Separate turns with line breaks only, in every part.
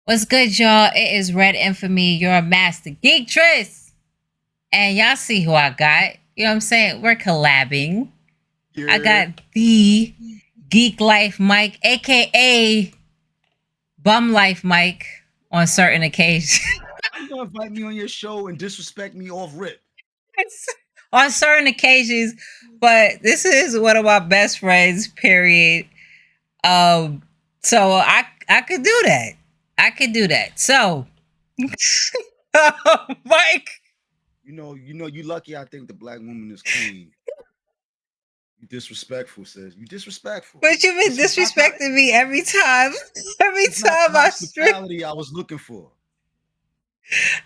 What's good, y'all? It is REDinFamy, your master geektress. And y'all see who I got. You know what I'm saying? We're collabing. I
You're
got the Geeklifemike, aka Bum Life Mike, on certain occasions.
how you gonna invite me on your show and disrespect me off rip?
On certain occasions, but this is one of my best friends, period. Um, so I could do that. I could do that. So Mike.
You lucky I think the black woman is queen. You disrespectful, sis. You disrespectful.
But you've been
This is not the
disrespecting me every time.
this
Every
is not the
time I stream.
hospitality I was looking for.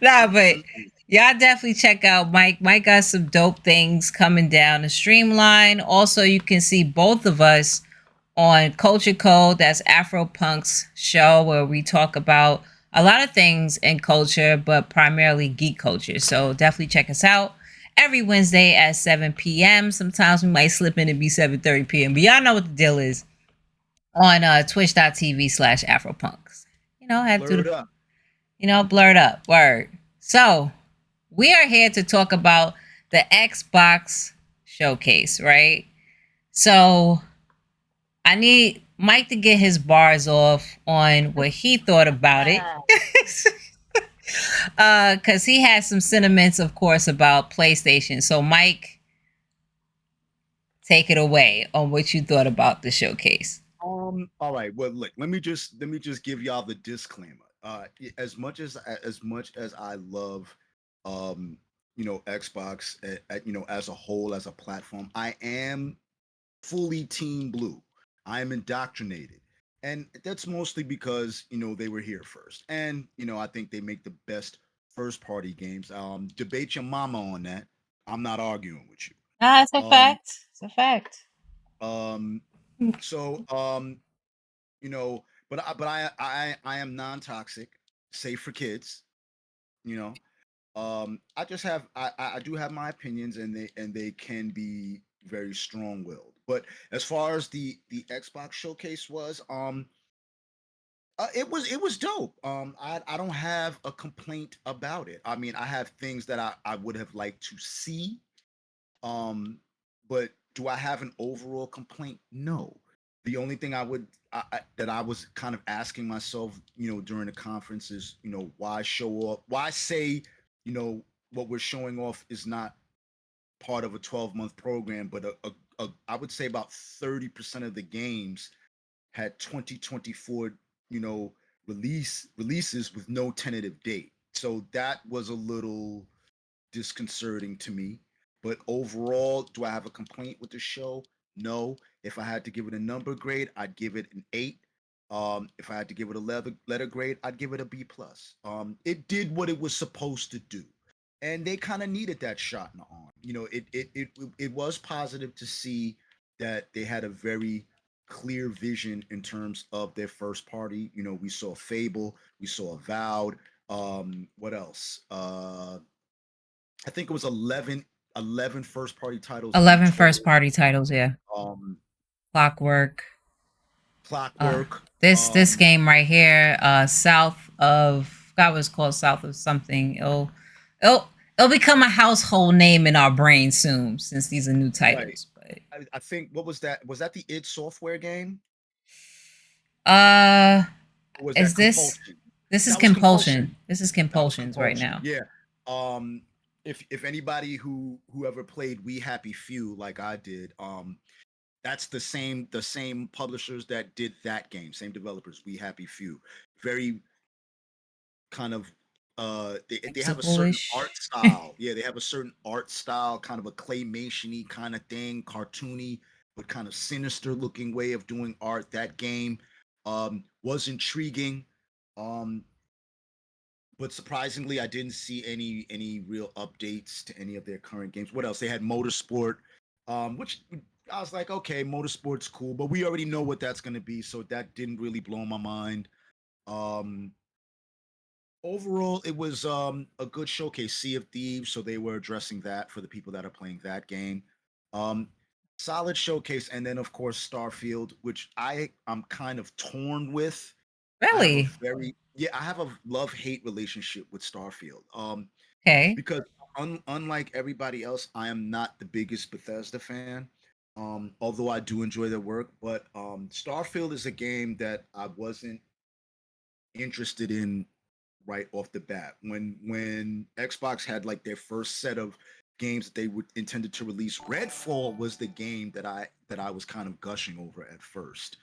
Nah, but
Mm-mm.
y'all definitely check out Mike. Mike got some dope things coming down the streamline. Also, you can see both of us on Culture Code. That's Afropunk's show where we talk about a lot of things in culture, but primarily geek culture. So definitely check us out every Wednesday at 7 p.m. Sometimes we might slip in and be 7:30 p.m. But y'all know what the deal is on twitch.tv/Afropunks. Had to,
Blurred up.
blurred up. Word. So we are here to talk about the Xbox showcase, right? So I need Mike to get his bars off on what he thought about it. Because he has some sentiments, of course, about PlayStation. So, Mike, take it away on what you thought about the showcase.
All right. Well, look, let me just give y'all the disclaimer. As much as I love um, Xbox as a whole, as a platform, I am fully team blue. I am indoctrinated. And that's mostly because, they were here first. And, I think they make the best first party games. Debate your mama on that. I'm not arguing with you.
Ah, it's a
Um,
fact. It's a fact.
um, so but I am non-toxic, safe for kids, you know. I do have my opinions, and they can be very strong-willed. But as far as the Xbox showcase was, it was dope. I don't have a complaint about it. I mean, I have things that I would have liked to see. Um, but do I have an overall complaint? No. The only thing that I was kind of asking myself, during the conference is, why show off? Why say, you know, what we're showing off is not part of a 12-month program, but I would say about 30% of the games had 2024, you know, releases with no tentative date. So that was a little disconcerting to me. But overall, do I have a complaint with the show? No. If I had to give it a number grade, I'd give it an 8. If I had to give it a letter grade, I'd give it a B plus. It did what it was supposed to do, and they kind of needed that shot in the arm. It was positive to see that they had a very clear vision in terms of their first party. We saw Fable, we saw Avowed. What else? I think it was 11 first party titles in
11 first
total.
party titles, yeah.
Um,
Clockwork. Uh,
Clockwork.
this game right here, south of, God, was called south of something. It'll it'll become a household name in our brain soon, since these are new
Right.
titles. But
I think, what was that? Was that the id Software game?
uh,
Or was
is
that
this
Compulsion?
this is
That was
compulsion?
Compulsion.
This is
That was
compulsions right
Compulsion.
now.
Yeah. Um, if anybody whoever played We Happy Few like I did, that's the same publishers that did that game, same developers, We Happy Few. Very kind of they have a certain art
Whimsical-ish.
style. Yeah, they have a certain art style, kind of a claymation-y kind of thing, cartoony, but kind of sinister looking way of doing art. That game was intriguing. Um, but surprisingly, I didn't see any real updates to any of their current games. What else? They had Motorsport, which I was like, okay, Motorsport's cool, but we already know what that's going to be, so that didn't really blow my mind. Um, Overall, it was a good showcase. Sea of Thieves, so they were addressing that for the people that are playing that game. Um, Solid showcase, and then of course Starfield, which I'm kind of torn with. I have a
Really?
I have a love-hate relationship with Starfield.
Okay.
Because unlike everybody else, I am not the biggest Bethesda fan. Although I do enjoy their work, but Starfield is a game that I wasn't interested in right off the bat. When Xbox had like their first set of games that they would intended to release, Redfall was the game that I was kind of gushing over at first.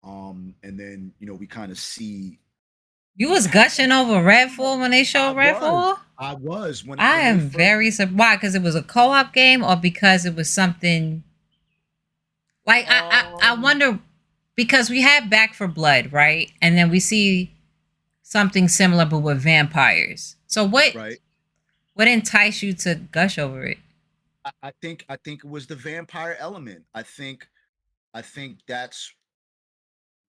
And then we kind of see
You
what
was
happened.
gushing over Redfall when they showed Redfall?
I was
I
when they
am
first.
very surprised. Why? Because it was a co-op game, or because it was something like I
Um,
wonder because we had Back for Blood, right? And then we see something similar but with vampires. So
right.
what enticed you to gush over it?
I think it was the vampire element. I think that's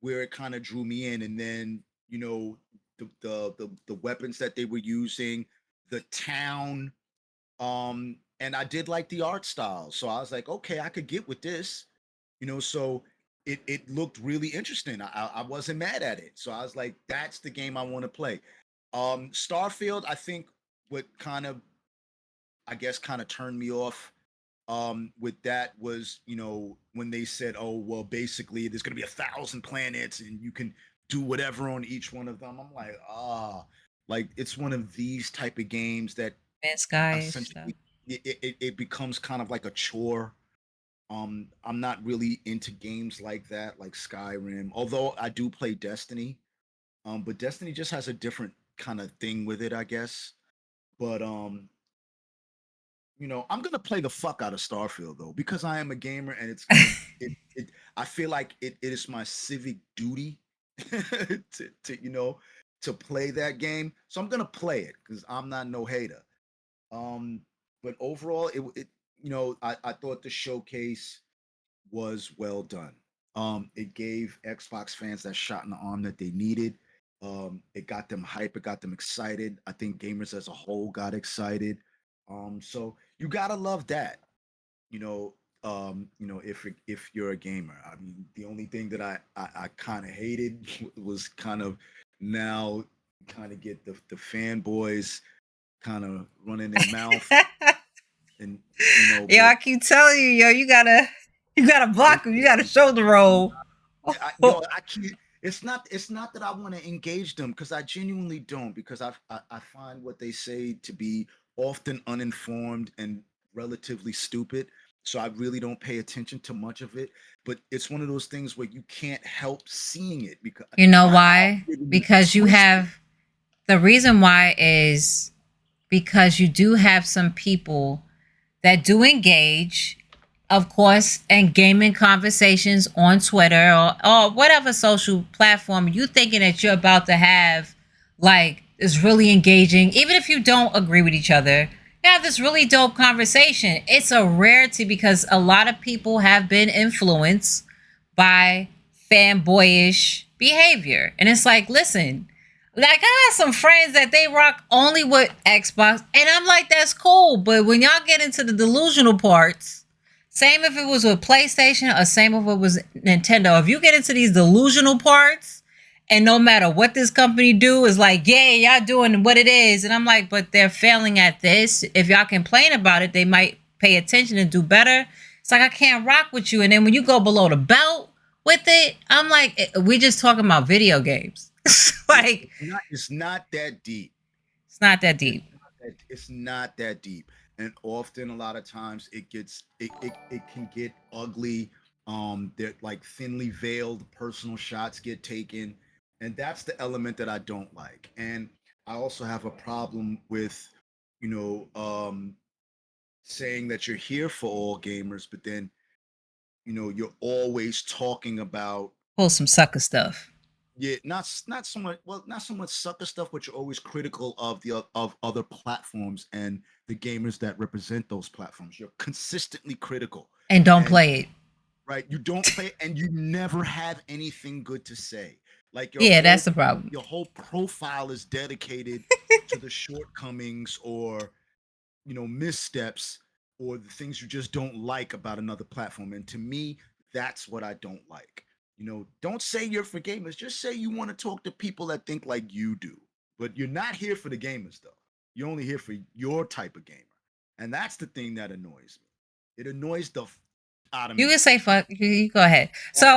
where it kind of drew me in, and then the weapons that they were using, the town, and I did like the art style, so I was like, okay, I could get with this, so it looked really interesting. I wasn't mad at it, so I was like, that's the game I want to play. Starfield, I think what kind of I guess kind of turned me off with that was when they said, oh well, basically there's going to be 1,000 planets and you can do whatever on each one of them. I'm like, like it's one of these type of games that
Man's Sky stuff.
essentially it becomes kind of like a chore. I'm not really into games like that, like Skyrim, although I do play Destiny. But Destiny just has a different kind of thing with it, I guess. But I'm gonna play the fuck out of Starfield though, because I am a gamer and it's gonna it I feel like it is my civic duty to to play that game. So I'm gonna play it because I'm not no hater. Um, but overall, it I thought the showcase was well done. It gave Xbox fans that shot in the arm that they needed. It got them hype, it got them excited. I think gamers as a whole got excited. So you gotta love that. You know, if you're a gamer. I mean, the only thing that I kind of hated was kind of now kind of get the fanboys kind of running their mouth and
Yo,
but
I keep telling you, yo, you gotta block him. You gotta
listen,
shoulder roll.
I can't. It's not that I want to engage them because I genuinely don't. Because I find what they say to be often uninformed and relatively stupid. So I really don't pay attention to much of it. But it's one of those things where you can't help seeing it because
You know
how
why?
friggin'
Because you
twisted.
have the reason why is because you do have some people that do engage, of course, in gaming conversations on Twitter or whatever social platform you thinking that you're about to have like is really engaging, even if you don't agree with each other. You have this really dope conversation. It's a rarity because a lot of people have been influenced by fanboyish behavior. And it's like, listen, like I got some friends that they rock only with Xbox, and I'm like, that's cool. But when y'all get into the delusional parts, same if it was with PlayStation or same if it was Nintendo, if you get into these delusional parts, and no matter what this company do is like, yeah, y'all doing what it is, and I'm like, but they're failing at this. If y'all complain about it, they might pay attention and do better. It's like I can't rock with you, and then when you go below the belt with it, I'm like, we just talking about video games.
Yeah,
Like
it's not that deep.
it's not that deep.
It's not that deep, and often a lot of times it can get ugly. That like thinly veiled personal shots get taken, and that's the element that I don't like. And I also have a problem with you know um saying that you're here for all gamers, but then you're always talking about.
Pull some sucker stuff.
Yeah, not so much. Well, not so much sucker stuff, but you're always critical of of other platforms and the gamers that represent those platforms. You're consistently critical,
And don't
and
play it.
right, you don't play, and you never have anything good to say. Like
Yeah, that's the problem.
your whole profile is dedicated to the shortcomings or missteps or the things you just don't like about another platform. And to me, that's what I don't like. don't say you're for gamers. Just say you want to talk to people that think like you do. But you're not here for the gamers, though. You're only here for your type of gamer. And that's the thing that annoys me. It annoys the out of
You
me.
can say fuck. You go ahead. So,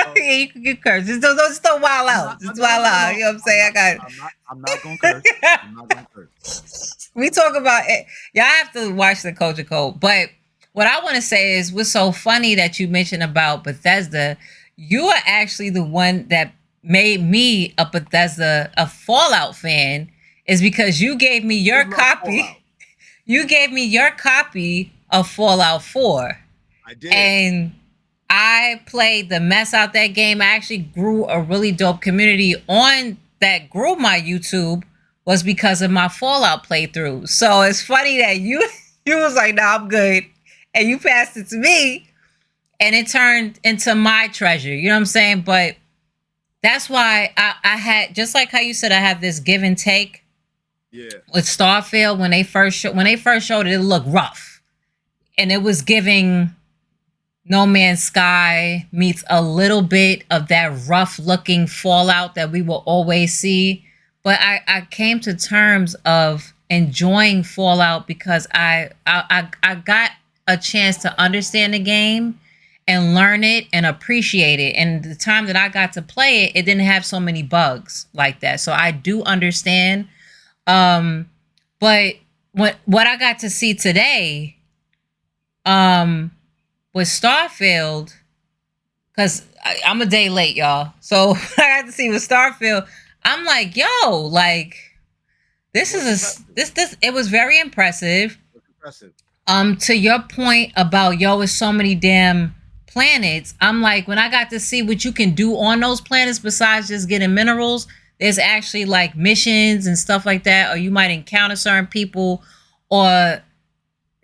Okay.
yeah, you can curse. Just don't wild
I'm
out.
not.
Just
No, no,
wild
no,
out.
no.
You know what I'm
I'm
saying? I
not.
got.
I'm not gonna curse. I'm not gonna curse.
We talk about it. Y'all have to watch the Culture Code. But what I want to say is, what's so funny that you mentioned about Bethesda. You are actually the one that made me a Fallout fan, is because you gave me
I
your
love
copy.
Fallout.
You gave me your copy of Fallout 4.
I did.
And I played the mess out that game. I actually grew a really dope community on that grew my YouTube was because of my Fallout playthrough. So it's funny that you was like, "No, I'm good," and you passed it to me, and it turned into my treasure. You know what I'm saying? But that's why I had, just like how you said, I have this give and take
Yeah.
with Starfield. When they first showed it, it looked rough, and it was giving No Man's Sky meets a little bit of that rough looking Fallout that we will always see. But I came to terms of enjoying Fallout because I got a chance to understand the game and learn it and appreciate it. And the time that I got to play it, it didn't have so many bugs like that. So I do understand. Um, but what I got to see today, um, with Starfield, because I'm a day late, y'all. So I got to see with Starfield. I'm like, yo, like this is this. It was very impressive.
It's impressive.
To your point about it's so many damn planets. I'm like, when I got to see what you can do on those planets besides just getting minerals, there's actually like missions and stuff like that, or you might encounter certain people, or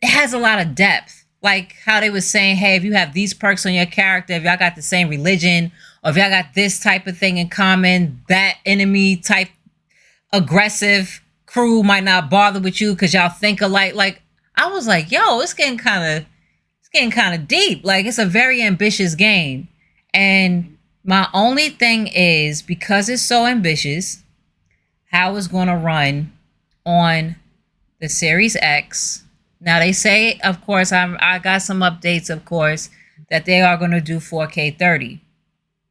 it has a lot of depth. Like how they was saying, hey, if you have these perks on your character, if y'all got the same religion, or if y'all got this type of thing in common, that enemy type aggressive crew might not bother with you because y'all think alike. Like I was like, yo, it's getting kind of deep. Like it's a very ambitious game. And my only thing is, because it's so ambitious, how it's gonna run on the Series X. Now they say, of course, I got some updates, of course, that they are going to do 4K 30.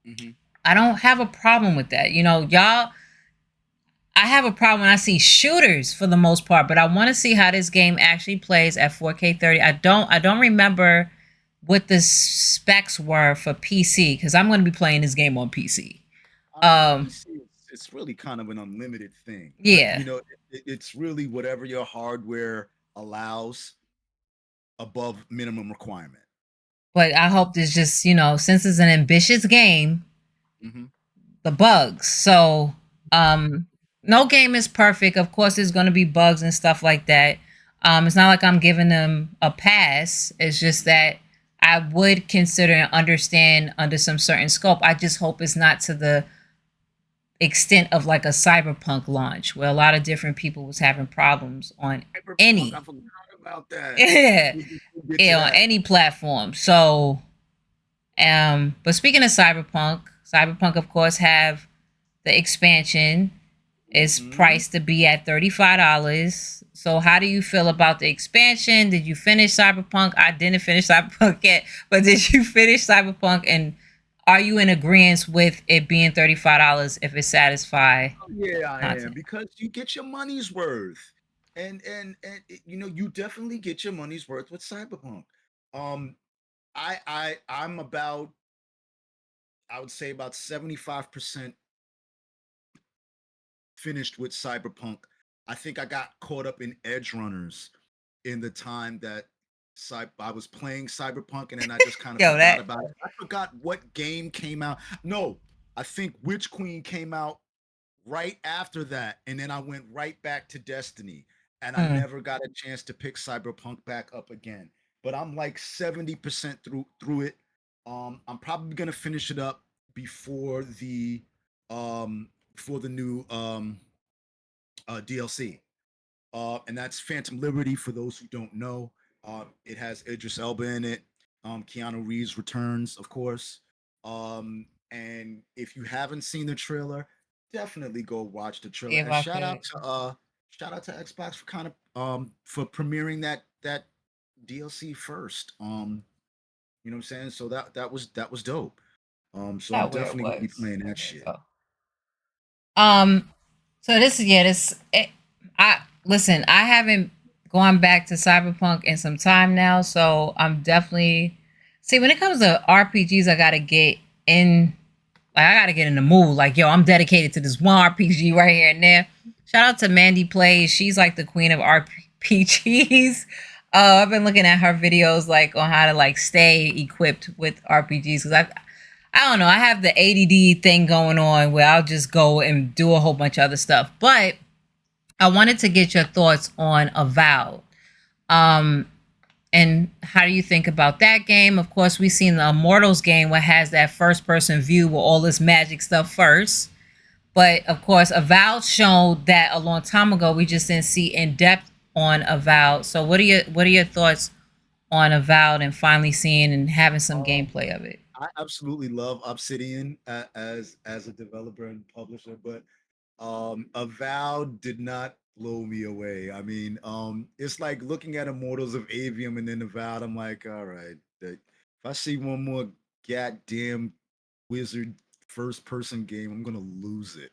Mm-hmm.
I don't have a problem with that. Y'all, I have a problem when I see shooters for the most part, but I want to see how this game actually plays at 4K 30. I don't remember what the specs were for PC, because I'm going to be playing this game on PC.
PC, it's really kind of an unlimited thing.
Yeah.
It's really whatever your hardware allows above minimum requirement.
But I hope this just, since it's an ambitious game,
Mm-hmm.
the bugs. So, no game is perfect. Of course, there's going to be bugs and stuff like that. It's not like I'm giving them a pass. It's just that I would consider and understand under some certain scope. I just hope it's not to the extent of like a Cyberpunk launch, where a lot of different people was having problems on any.
I forgot about that.
Yeah, on any platform. So, but speaking of Cyberpunk, of course, have the expansion. Is priced to be at $35. So how do you feel about the expansion? Did you finish Cyberpunk? I didn't finish Cyberpunk yet, but did you finish Cyberpunk? And are you in agreement with it being $35 if it satisfies?
Oh, yeah, I am, because you get your money's worth, and you definitely get your money's worth with Cyberpunk. I'm about, I would say about 75% finished with Cyberpunk. I think I got caught up in Edge Runners in the time that I was playing Cyberpunk, and then I just kind of forgot about it. I forgot what game came out. No, I think Witch Queen came out right after that, and then I went right back to Destiny, and I never got a chance to pick Cyberpunk back up again. But I'm like 70% through it. I'm probably gonna finish it up before the new DLC. And that's Phantom Liberty. For those who don't know, it has Idris Elba in it. Keanu Reeves returns, of course. And if you haven't seen the trailer, definitely go watch the trailer.
If
And
I could.
shout out to Xbox for kind of for premiering that DLC first. You know what I'm saying? So that was dope. So I'm
Not where it
definitely gonna be
was.
playing
Oh,
that
there you
shit.
go. Um, so this is yeah, I listen, I haven't gone back to Cyberpunk in some time now, so I'm definitely see when it comes to RPGs, I gotta get in like I gotta get in the mood. Like, yo, I'm dedicated to this one RPG right here and there. Shout out to Mandy Plays. She's like the queen of RPGs. I've been looking at her videos like on how to like stay equipped with RPGs because I don't know. I have the ADD thing going on where I'll just go and do a whole bunch of other stuff. But I wanted to get your thoughts on Avowed. Um, and how do you think about that game? Of course, we've seen the Immortals game where it has that first person view with all this magic stuff first. But of course, Avowed showed that a long time ago. We just didn't see in depth on Avowed. So what are your thoughts on Avowed and finally seeing and having some
Um,
gameplay of it?
I absolutely love Obsidian as a developer and publisher, but Avowed did not blow me away. I mean, it's like looking at Immortals of Avium and then Avowed. I'm like, all right, if I see one more goddamn wizard first person game, I'm gonna lose it.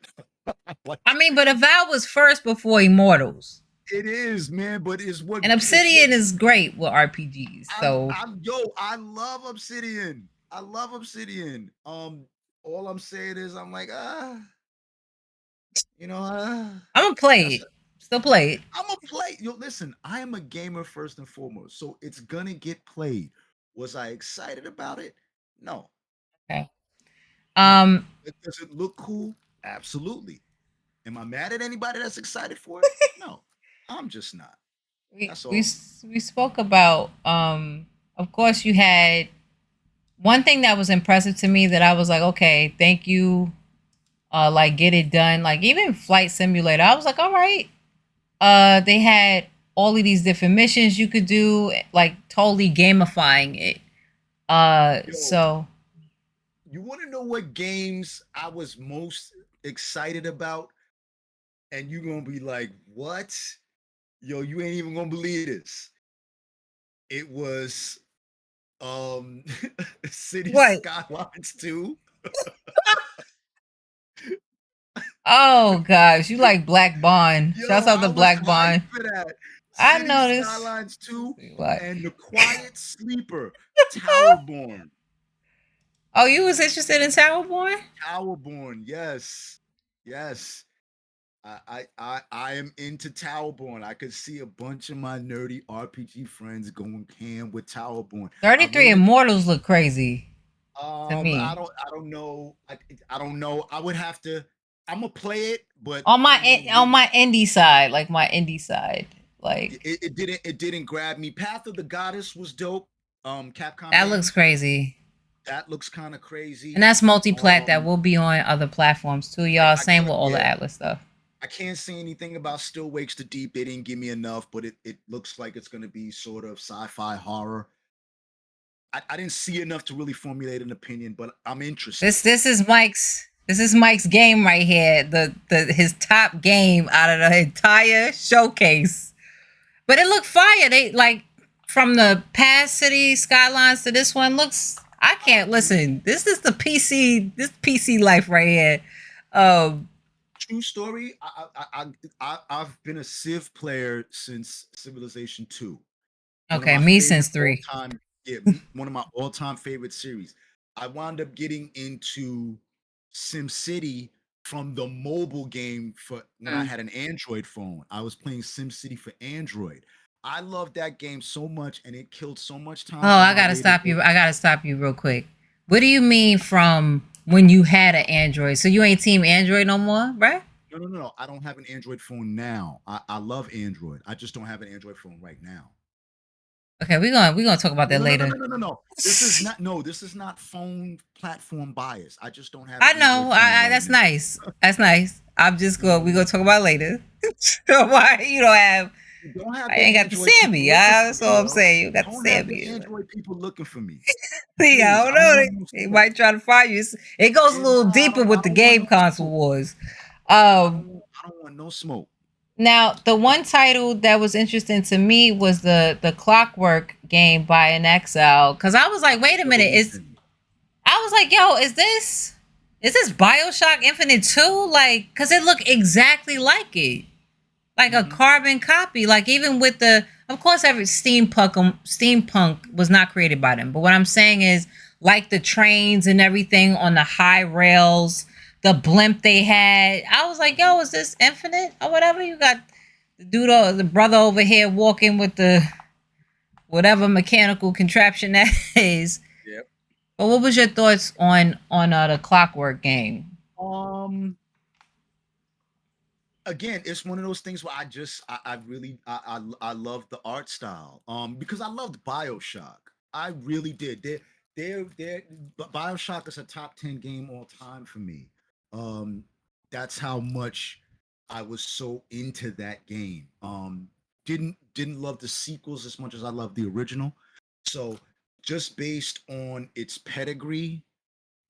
I
Like
mean, but Avowed was first before Immortals.
it is, man, but
And
it's what
Obsidian is great with RPGs. So
I'm yo, I love Obsidian. I love Obsidian. All I'm saying is I'm like, you know,
I'm gonna play
that's
it. Still play it.
I'm gonna play. Yo, listen, I am a gamer first and foremost, so it's gonna get played. Was I excited about it? No,
Okay.
no.
Um,
Does it look cool? Absolutely. Am I mad at anybody that's excited for it? No, I'm just not.
we
That's
we
all.
we spoke about. Of course, you had one thing that was impressive to me that I was like, okay, thank you. Like get it done. Like even Flight Simulator, I was like, all right. They had all of these different missions you could do, like totally gamifying it.
Yo,
So
you want to know what games I was most excited about? And you're gonna be like, what? Yo, you ain't even gonna believe this. It was um City
what?
Skylines 2.
Oh gosh, you like Black Bond. Shouts
Yo,
out to
I was
Black
hyped
Bond.
for that.
I
City
noticed.
Skylines 2
What?
and The Quiet Sleeper, Towerborn.
Oh, you was interested in Towerborn?
Towerborn, yes. Yes. I am into Towerborn. I could see a bunch of my nerdy RPG friends going ham with Towerborn. I
33
wanted
Immortals look crazy to me.
I don't know. I don't know. I would have to. I'm gonna play it, but
On
I
my
don't know.
on my indie side, like my indie side, like
It didn't grab me. Path of the Goddess was dope. Capcom
that looks
game
crazy.
that looks kind of
And
crazy.
that's multi-plat that
Um,
will be on other platforms too, y'all.
I
Same
can't.
with all the
Yeah,
Atlas stuff.
I can't say anything about Still Wakes the Deep. They didn't give me enough, but it looks like it's gonna be sort of sci-fi horror. I didn't see enough to really formulate an opinion, but I'm
This
interested.
this is Mike's game right here. The his top game out of the entire showcase. But it looked fire. They like from the past city skylines to this one looks. I can't listen. This is the PC. This PC life right here. Um.
True story. I've been a Civ player since Civilization 2. One of
Okay,
my
me
favorite
since
all
3.
time. Yeah, one of my all time favorite series. I wound up getting into SimCity from the mobile game for when I
Mm.
had an Android phone. I was playing SimCity for Android. I loved that game so much, and it killed so much
Oh,
time on
I
my
gotta
way to
stop
work.
you. I gotta stop you real quick. What do you mean from when you had an Android? So you ain't team Android no more, right?
No, no, no, no. I don't have an Android phone now. I love Android. I just don't have an Android phone right now.
Okay, we're gonna talk about
No,
that
no, no, no,
later.
no, no, no, no. This is not no. This is not phone platform bias. I just don't have an
I
Android
know.
phone
I
right
that's
now.
nice. That's nice. I'm just going. We're
Mhm.
gonna talk about it later. So why you don't have?
You don't have
I
the
ain't got the
Android people
Sammy.
looking for
That's
me,
all I'm
yo.
saying. You got the
Don't have the
Sammy.
Android people looking for me.
Yeah,
Please,
I
I
don't
don't
know.
want no
They
smoke.
might try to fire you. It goes a
Yeah,
little
nah,
deeper with
I
the
don't want
game
no
console
smoke.
wars.
I
Um,
don't want no smoke.
Now, the one title that was interesting to me was the Clockwork game by an Exile, because I was
I
like, wait a
never
minute,
looked in.
I was like, yo, is this BioShock Infinite 2? Like, because it looked exactly like it, like a
Mm-hmm.
carbon copy. Like even with the, of course, every steampunk was not created by them. But what I'm saying is, like the trains and everything on the high rails, the blimp they had. I was like, yo, is this Infinite or whatever? You got the dude, the brother over here walking with the whatever mechanical contraption that is.
Yep.
But what was your thoughts on the Clockwork game?
Um. Again, it's one of those things where I really I love the art style. Because I loved BioShock. I really did. BioShock is a top 10 game all time for me. Um, that's how much I was so into that game. Didn't love the sequels as much as I loved the original. So just based on its pedigree,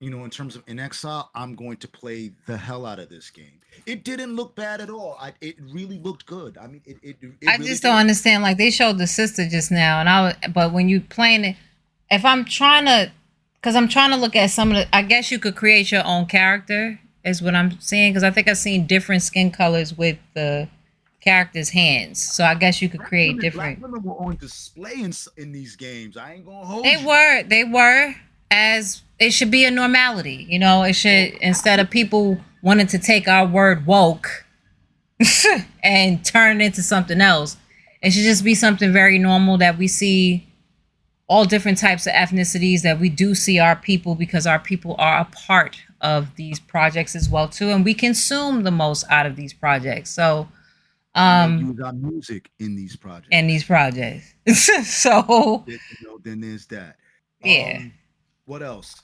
in terms of In Exile, I'm going to play the hell out of this game. It didn't look bad at all. It really looked good. I mean, it
I
really
just don't
did.
understand. Like they showed the sister just now, and but when you playing it, if I'm trying to, because I'm trying to look at some of the, I guess you could create your own character, is what I'm seeing. Because I think I've seen different skin colors with the character's hands, so I guess you could create
Black
different.
women were on display in these games. I ain't gonna
They
hold you.
were, they were, as it should be a normality. It
Oh,
should, instead of
absolutely.
people wanting to take our word woke and turn it into something else. It should just be something very normal that we see all different types of ethnicities, that we do see our people, because our people are a part of these projects as well too, and we consume the most out of these projects. So
And they use our music in these
and
projects.
these projects. So
Then there's that.
yeah.
What else?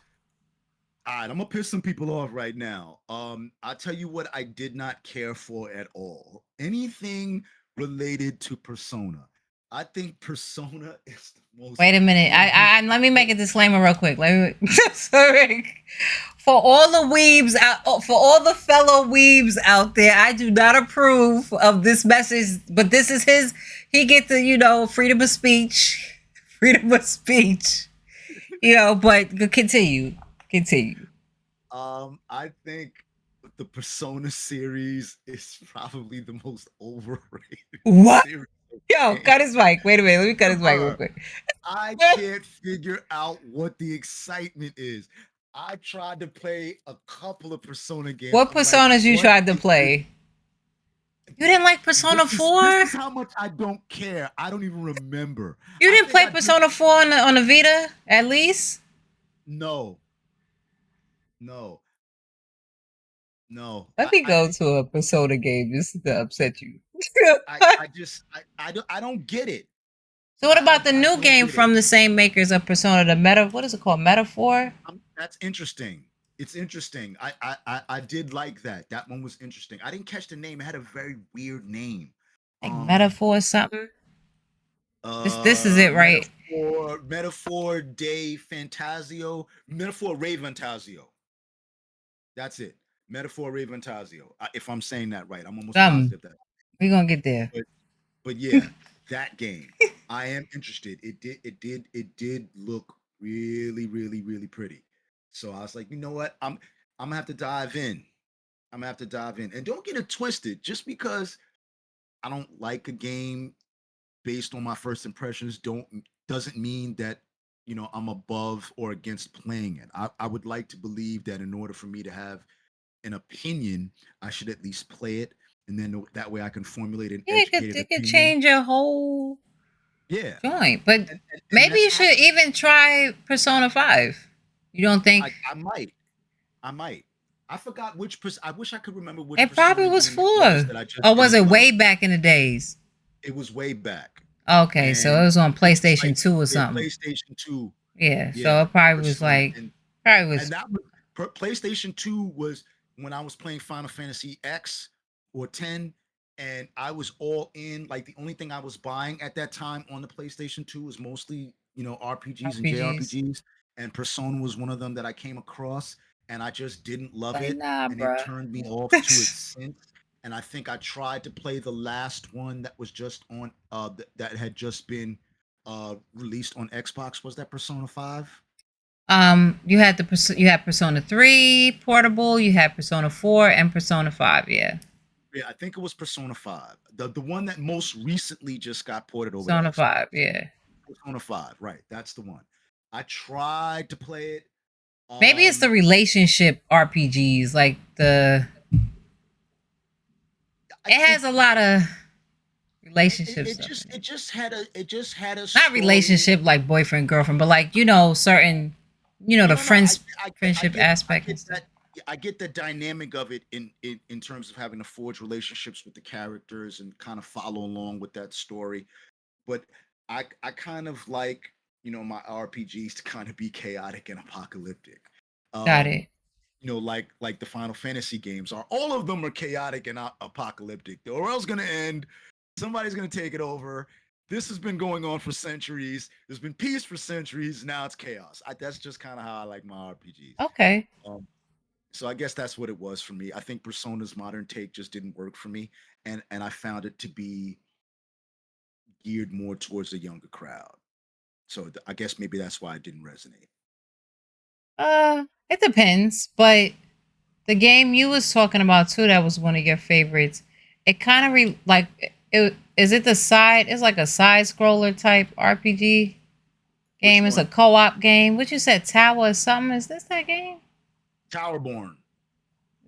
All right, I'm gonna piss some people off right now. I'll tell you what I did not care for at all. Anything related to Persona. I think Persona is the most
Wait a minute. I let me make a disclaimer real quick. Let me sorry. For all the weebs out, for all the fellow weebs out there, I do not approve of this message. But this is his. He get the freedom of speech, freedom of speech. But continue.
I think the Persona series is probably the most overrated
What?
series of
Yo,
games
cut his mic. Wait a minute. Let me cut his mic real
ever.
quick.
I can't figure out what the excitement is. I tried to play a couple of Persona games.
What
I'm like,
personas you
what
tried to
is this?
play? You didn't like Persona
This
4?
is how much I don't care. I don't even remember.
You
I
didn't
think
play
I did.
Persona 4 on the Vita, at least?
No, no, no.
Let me
I
go
think
to a Persona game just to upset you.
I just I don't get it.
So what about the
I
new
don't
game
get it.
from the same makers of Persona, the Meta, what is it called? Metaphor?
That's interesting. It's interesting. I did like that. That one was interesting. I didn't catch the name. It had a very weird name.
Like
Um
Metaphor or something? This is it, right?
Metaphor de Fantasio, Metaphor Ray Fantasio. That's it. Metaphor Ray Fantasio. If I'm saying that right, I'm almost positive that.
We're gonna get there.
But yeah, that game. I am interested. It did look really, really, really pretty. So I was like, you know what? I'm gonna have to dive in. I'm gonna have to dive in. And don't get it twisted. Just because I don't like a game based on my first impressions doesn't mean that I'm above or against playing it. I would like to believe that in order for me to have an opinion, I should at least play it, and then that way I can formulate an
Yeah,
educated
it could
opinion.
change your whole
Yeah,
joint. But
and
maybe
that's
you should
happened.
even try Persona 5. You don't think
I might. I might. I forgot I wish I could remember which
it probably
Persona
was
game it was
4?
that I just
Or was
didn't
it
love.
way back in the days?
It was way back,
Okay, so it
and
was on
it was like
PlayStation 2 or something.
PlayStation 2.
Yeah, so
Yeah,
it probably was
Persona,
like, probably was.
and that was PlayStation 2 was when I was playing Final Fantasy X or 10, and I was all in. Like the only thing I was buying at that time on the PlayStation 2 was mostly, RPGs and
RPGs.
JRPGs, and Persona was one of them that I came across, and I just didn't love
Like,
it,
nah,
and it
bruh.
turned me off to it since. And I think I tried to play the last one that was just on that had just been released on Xbox. Was that Persona 5?
You had Persona 3 portable, you had Persona 4 and Persona 5, yeah.
Yeah, I think it was Persona 5. The one that most recently just got ported over to
Persona
Xbox.
5, yeah.
Persona 5, right. That's the one. I tried to play it.
Maybe it's the relationship RPGs, like
I,
it has a lot of relationship
it
stuff
just
in
it
it.
just had a
Not
story.
relationship like boyfriend girlfriend, but like certain,
No,
the
no, no. I
friendship aspect
get
and stuff.
that. I get the dynamic of it in terms of having to forge relationships with the characters and kind of follow along with that story. But I kind of like, my RPGs to kind of be chaotic and apocalyptic.
Got
Um,
it.
like the Final Fantasy games are. All of them are chaotic and apocalyptic. The world's gonna end. Somebody's gonna take it over. This has been going on for centuries. There's been peace for centuries. Now it's chaos. That's just kind of how I like my RPGs.
Okay.
Um, so I guess that's what it was for me. I think Persona's modern take just didn't work for me, and I found it to be geared more towards a younger crowd. So I guess maybe that's why it didn't resonate.
It depends, but the game you was talking about too, that was one of your favorites. It kind of like it. Is it the side? It's like a side scroller type RPG
Which
game. It's a
one?
co-op game. What you said, Tower or something? Is this that game?
Towerborn.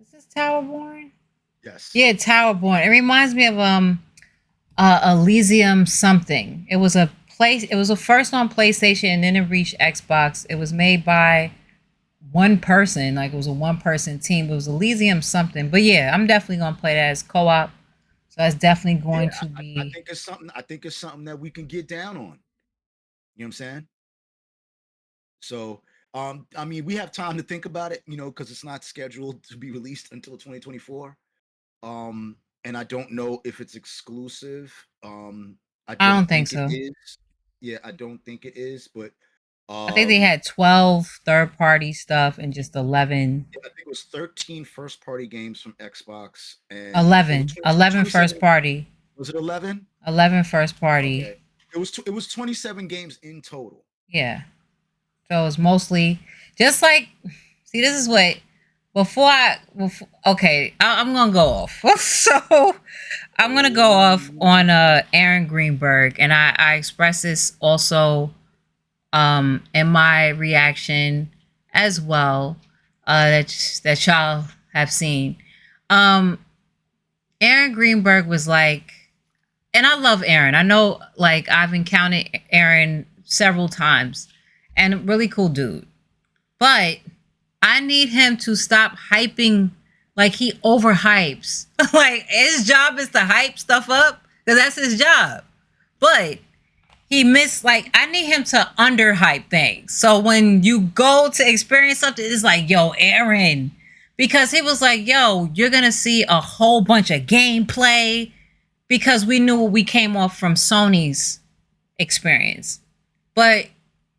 Is this Towerborn?
Yes.
Yeah, Towerborn. It reminds me of Elysium something. It was a place. It was a first on PlayStation and then it reached Xbox. It was made by one person. Like it was a one person team. It was Elysium something. But yeah, I'm definitely gonna play that as co-op. So that's definitely
Yeah,
going to
I
be.
think it's something. I think it's something that we can get down on. You know what I'm saying? So, I mean, we have time to think about it, because it's not scheduled to be released until 2024. And I don't know if it's exclusive. I
I
don't
don't think
think it
so.
is. Yeah, I don't think it is, but
I think they
um,
had 12 third party stuff and just 11.
yeah, I think it was 13 first party games from Xbox, and it was
11. 11 first
27.
party.
Was it 11?
11 first party.
Okay, it was 27 games in total.
Yeah. So it's mostly just like, see, this is what, okay, I'm going to go off. So I'm going to go off on
Oh,
Aaron Greenberg. And I express this also in my reaction as well, that y'all have seen. Um, Aaron Greenberg was like, and I love Aaron. I know, like, I've encountered Aaron several times, and really cool dude. But I need him to stop hyping, like he overhypes. Like his job is to hype stuff up because that's his job. But he missed, like, I need him to underhype things. So when you go to experience something, it's like, yo, Aaron. Because he was like, yo, you're gonna see a whole bunch of gameplay because we knew we came off from Sony's experience. But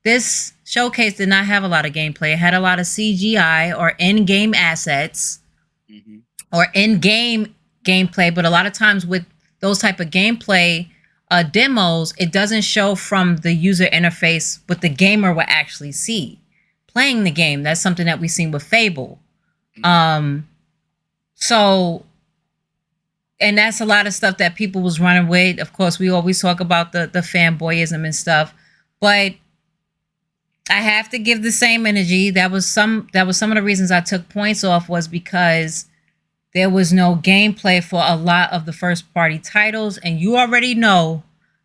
this showcase did not have a lot of gameplay. It had a lot of CGI or in-game assets
mhm.
or in-game gameplay, but a lot of times with those type of gameplay demos, it doesn't show from the user interface what the gamer will actually see playing the game. That's something that we've seen with Fable. Um, so, and that's a lot of stuff that people was running with. Of course, we always talk about the fanboyism and stuff, but I have to give the same energy. That was some of the reasons I took points off, was because there was no gameplay for a lot of the first party titles, and you already know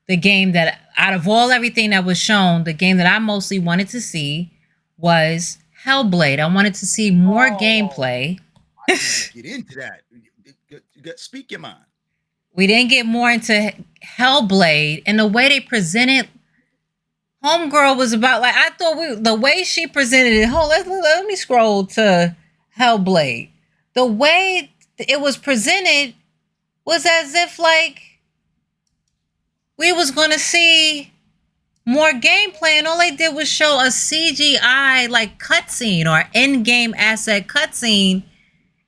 the game that, out of everything that was shown, the game that I mostly wanted to see was Hellblade. I wanted to see more
Oh,
gameplay.
I didn't even get into that. Speak your mind.
We didn't get more into Hellblade, and the way they presented Homegirl was about, like, I thought the way she presented it. Hold, let me scroll to Hellblade. The way it was presented was as if like we was gonna see more gameplay, and all they did was show a CGI like cutscene or in-game asset cutscene.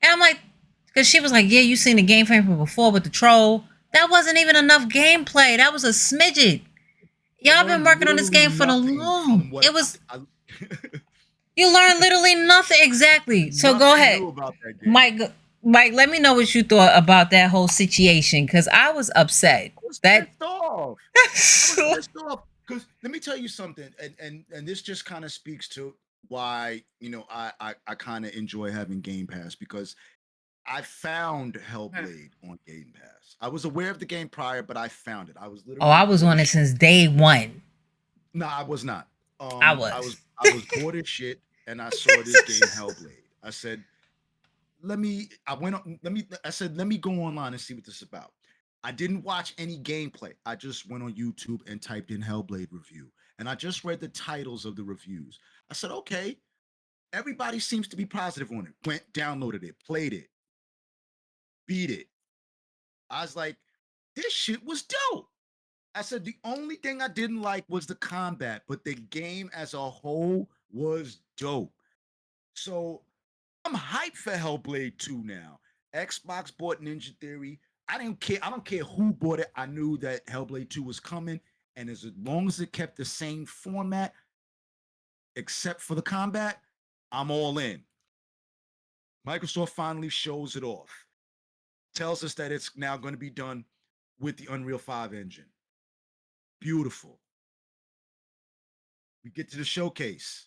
And I'm like, because she was like, yeah, you seen the game frame from before with the troll. That wasn't even enough gameplay. That was a smidget.
I
Y'all been
learned
working on this
literally
game for the
nothing
long.
from what
It was
I
you learned literally nothing exactly. So go
nothing
ahead,
new about that game.
Mike. Mike, let me know what you thought about that whole situation because I was upset.
I was
That
pissed off. I was pissed off because let me tell you something, and this just kind of speaks to why I kind of enjoy having Game Pass because I found Hellblade on Game Pass. I was aware of the game prior, but I found it. I was
oh, I
literally
was
bored
on
as
it
shit.
since day one.
No, I was not.
I
I
was.
was I was bored as shit, and I saw this game Hellblade. I said, let me. I went. Let me. I said, let me go online and see what this is about. I didn't watch any gameplay. I just went on YouTube and typed in Hellblade review, and I just read the titles of the reviews. I said, okay, everybody seems to be positive on it. Went, downloaded it, played it, beat it. I was like, this shit was dope. I said the only thing I didn't like was the combat, but the game as a whole was dope. So I'm hyped for Hellblade 2 now. Xbox bought Ninja Theory. I didn't care. I don't care who bought it. I knew that Hellblade 2 was coming. And as long as it kept the same format, except for the combat, I'm all in. Microsoft finally shows it off. Tells us that it's now going to be done with the Unreal 5 engine. Beautiful. We get to the showcase.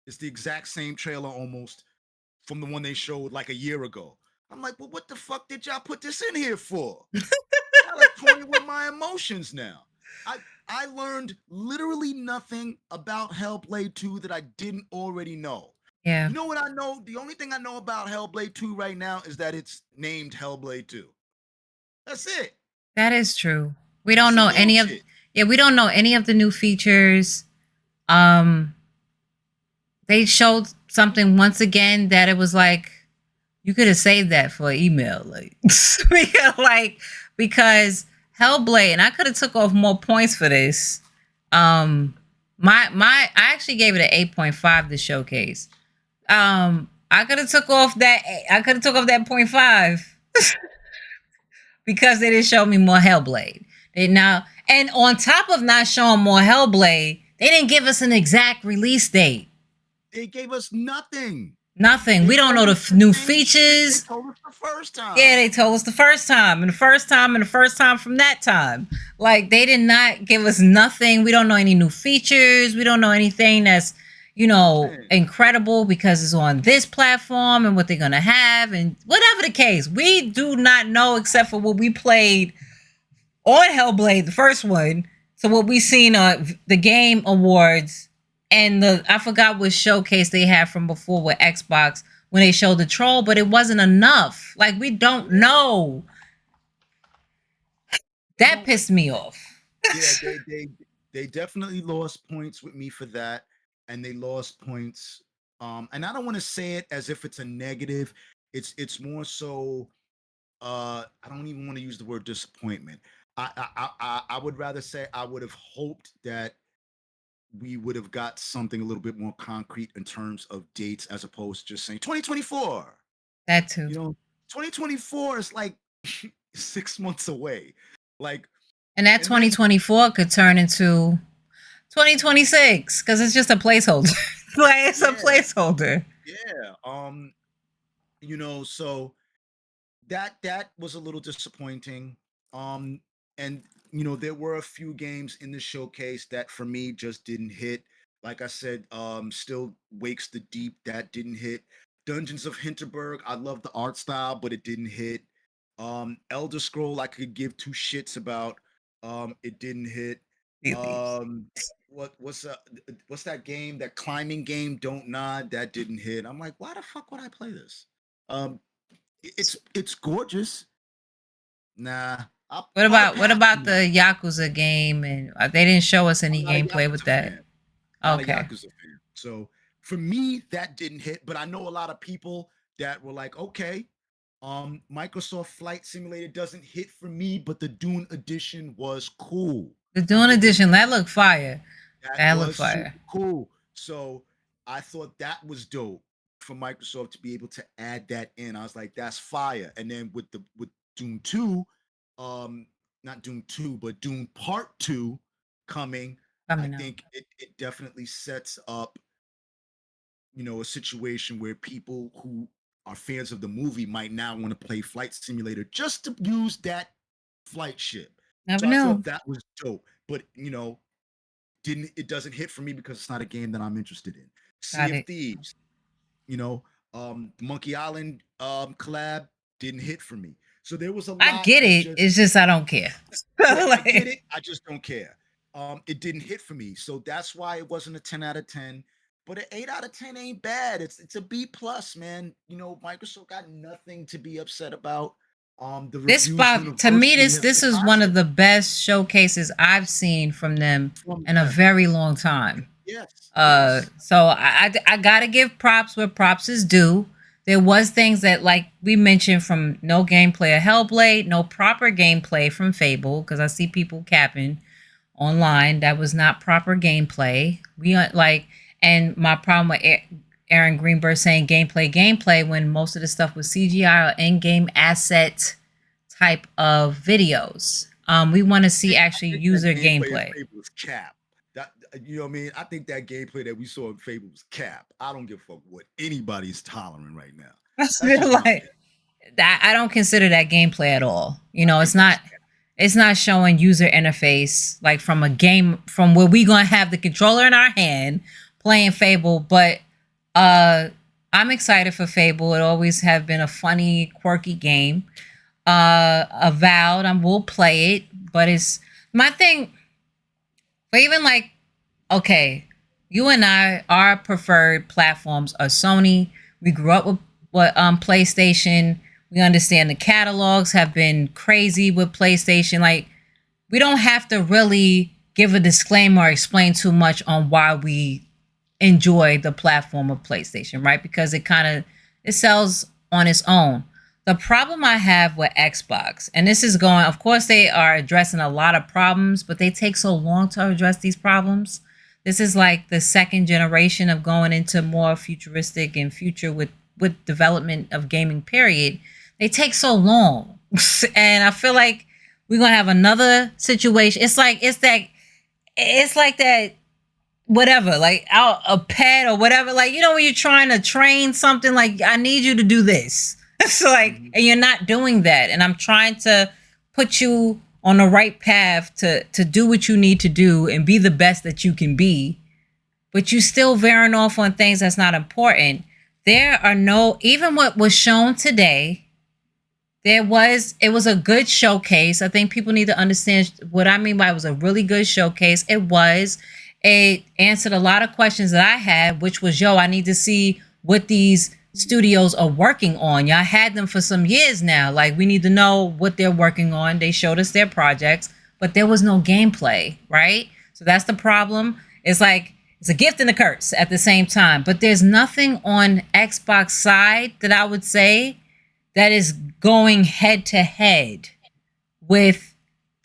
It's the exact same trailer almost from the one they showed like a year ago. I'm like, well, what the fuck did y'all put this in here for? Y'all are toying with my emotions now. I learned literally nothing about Hellblade 2 that I didn't already know.
Yeah,
You know what I know? The only thing I know about Hellblade 2 right now is that it's named Hellblade 2. That's it.
that is true. We don't
Some
know any of
bullshit.
yeah, we don't know any of the new features. Um they showed something once again that it was like you could have saved that for an email, like like because Hellblade, and I could have took off more points for this. My I actually gave it an 8.5 to showcase. I could have took off that I could have took off that point 0.5 because they didn't show me more Hellblade. They now and on top of not showing more Hellblade, they didn't give us an exact release date.
They gave us nothing.
Nothing.
They
We don't know
told
the
us the
new
same shit they
features.
told us the first
Yeah,
time.
they told us the first time, and the first time, and the first time from that time. Like they did not give us nothing. We don't know any new features. We don't know anything that's
Nothing.
incredible because it's on this platform and what they're gonna have and whatever the case. We do not know except for what we played on Hellblade, the first one. So what we seen on the Game Awards and I forgot what showcase they had from before with Xbox when they showed the troll, but it wasn't enough. Like we don't know.
We
That
don't
pissed me off.
yeah, they definitely lost points with me for that, and they lost points. And I don't want to say it as if it's a negative. It's more so. I don't even want to use the word disappointment. I would rather say I would have hoped that we would have got something a little bit more concrete in terms of dates as opposed to just saying 2024.
That too.
You know, 2024 is like 6 months away. Like,
And that
and then
2024 could turn into 2026 because it's just a placeholder. Like it's a
yeah,
placeholder.
yeah. So that was a little disappointing. Um, and there were a few games in the showcase that for me just didn't hit. Like I said, still Wakes the Deep that didn't hit. Dungeons of Hinterberg, I love the art style, but it didn't hit. Elder Scroll, I could give two shits about. It didn't hit.
Really.
Um, what's that game? That climbing game? Don't Nod. That didn't hit. I'm like, why the fuck would I play this? Um, it's gorgeous. Nah, I'll probably
What
pass
about
on
the
that.
Yakuza game? And they didn't show us
I'm
any
not a
gameplay with
Yakuza
that.
fan. Not a
Okay.
Yakuza fan. So for me, that didn't hit. But I know a lot of people that were like, okay. Microsoft Flight Simulator doesn't hit for me, but the Dune edition was cool.
The
I
Dune
will give
edition,
them
that looked fire.
that
That looked
was
fire.
super cool. So I thought that was dope for Microsoft to be able to add that in. I was like, that's fire. And then with Dune 2, um, not Dune 2, but Dune Part 2 coming, I
Coming out.
think it definitely sets up, a situation where people who are fans of the movie might now want to play Flight Simulator just to use that flight ship.
Never
So I
know.
thought that was dope. But didn't it doesn't hit for me because it's not a game that I'm interested in. Sea
Got
of
it.
Thieves, you know, Monkey Island collab didn't hit for me. So there was a
I
lot
get
that
it.
just
It's just I don't care.
yeah, I get
Like,
it. I just don't care. It didn't hit for me. So that's why it wasn't a 10 out of 10. But an 8 out of 10 ain't bad. It's a B plus, man. Microsoft got nothing to be upset about. The
this
reviews
spot to me,
universally
this
have
this
been
is one of
positive
the best showcases I've seen from them
from
in a
them.
very long time.
Yes, yes.
So I gotta give props where props is due. There was things that, like we mentioned, from no gameplay of Hellblade, no proper gameplay from Fable, because I see people capping online that was not proper gameplay. And my problem with Aaron Greenberg saying gameplay when most of the stuff was CGI or in-game asset type of videos. We want to see
I
actually
think that
user
gameplay in
gameplay.
Fable was cap. That you know what I mean? I think that gameplay that we saw in Fable was cap. I don't give a fuck what anybody's tolerating right now. That's just my
Like
opinion.
that, I don't consider that gameplay at all.
I
It's
think that's
not.
cap.
It's not showing user interface like from a game from where we gonna have the controller in our hand playing Fable. But uh, I'm excited for Fable. It always have been a funny, quirky game. Avowed, I will play it, but it's my thing. But even like, okay, you and I, our preferred platforms are Sony. We grew up with PlayStation. We understand the catalogs have been crazy with PlayStation. Like, we don't have to really give a disclaimer or explain too much on why we enjoy the platform of PlayStation, right? Because it sells on its own. The problem I have with Xbox, and this is going, of course, they are addressing a lot of problems, but they take so long to address these problems. This is like the second generation of going into more futuristic and future with development of gaming. Period. They take so long, and I feel like we're gonna have another situation. It's like that whatever, like out a pet or whatever, like when you're trying to train something, like I need you to do this. So like,
Mhm.
and you're not doing that, and I'm trying to put you on the right path to do what you need to do and be the best that you can be, but you still veering off on things that's not important. There are no, even what was shown today, it was a good showcase. I think people need to understand what I mean by it was a really good showcase. It answered a lot of questions that I had, which was, I need to see what these studios are working on. Y'all had them for some years now. Like, we need to know what they're working on. They showed us their projects, but there was no gameplay, right? So that's the problem. It's like it's a gift and a curse at the same time. But there's nothing on Xbox side that I would say that is going head to head with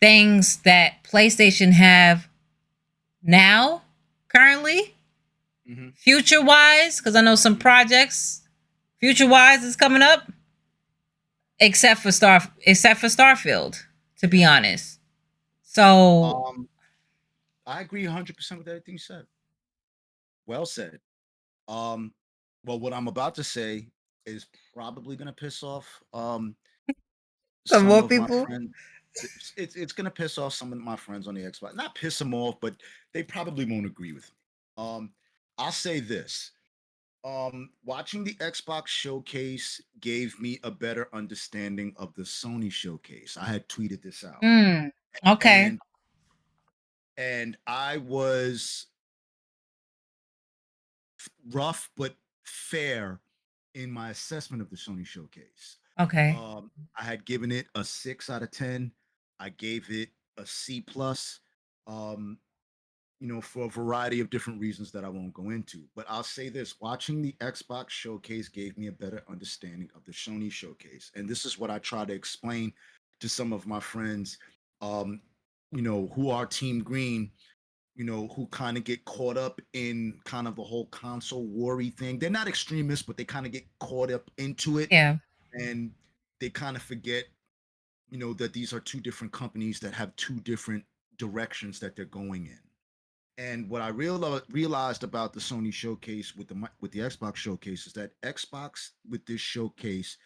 things that PlayStation have now, currently,
Mhm.
future wise, because I know some projects future wise is coming up, except for Starfield, to be honest. So
Um, I agree 100% with everything you said. Well said. Um, well, what I'm about to say is probably gonna piss off
some
some
more
of my
people.
friends. It's gonna piss off some of my friends on the Xbox. Not piss them off, but they probably won't agree with me. I'll say this. Watching the Xbox showcase gave me a better understanding of the Sony showcase. I had tweeted this out.
Mm, okay.
And I was rough but fair in my assessment of the Sony showcase.
Okay.
I had given it a 6 out of 10. I gave it a C plus. Um, for a variety of different reasons that I won't go into. But I'll say this: watching the Xbox showcase gave me a better understanding of the Sony showcase, and this is what I try to explain to some of my friends, um, who are Team Green, who kind of get caught up in kind of the whole console worry thing. They're not extremists, but they kind of get caught up into it,
Yeah.
and they kind of forget, that these are two different companies that have two different directions that they're going in. And what I realized about the Sony showcase with the Xbox showcase is that Xbox with this showcase,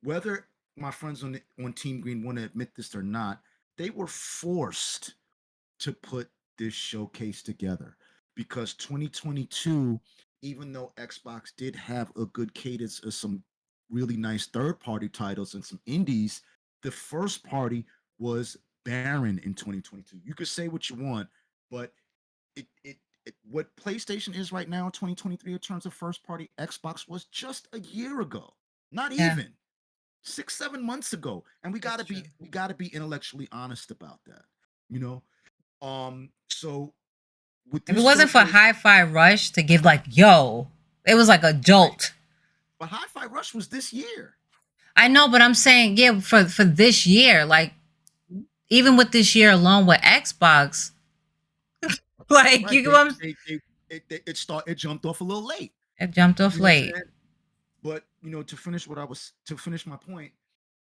whether my friends on Team Green want to admit this or not, they were forced to put this showcase together because 2022, even though Xbox did have a good cadence of some really nice third party titles and some indies, the first party was barren in 2022. You could say what you want, but it, it, what PlayStation is right now in 2023 in terms of first party, Xbox was just a year ago, not
Yeah.
even 6 7 months ago, and we got
That's
to
true.
be intellectually honest about that, you know. So with
If it
this
wasn't for
showcase,
Hi-Fi Rush to give like, yo, it was like a
right?
jolt.
But Hi-Fi Rush was this year.
I know, but I'm saying, yeah, for this year, like even with this year alone with Xbox, like
Right?
you know,
It jumped off a little late.
it jumped off
You know what I'm
late.
saying? But to finish my point,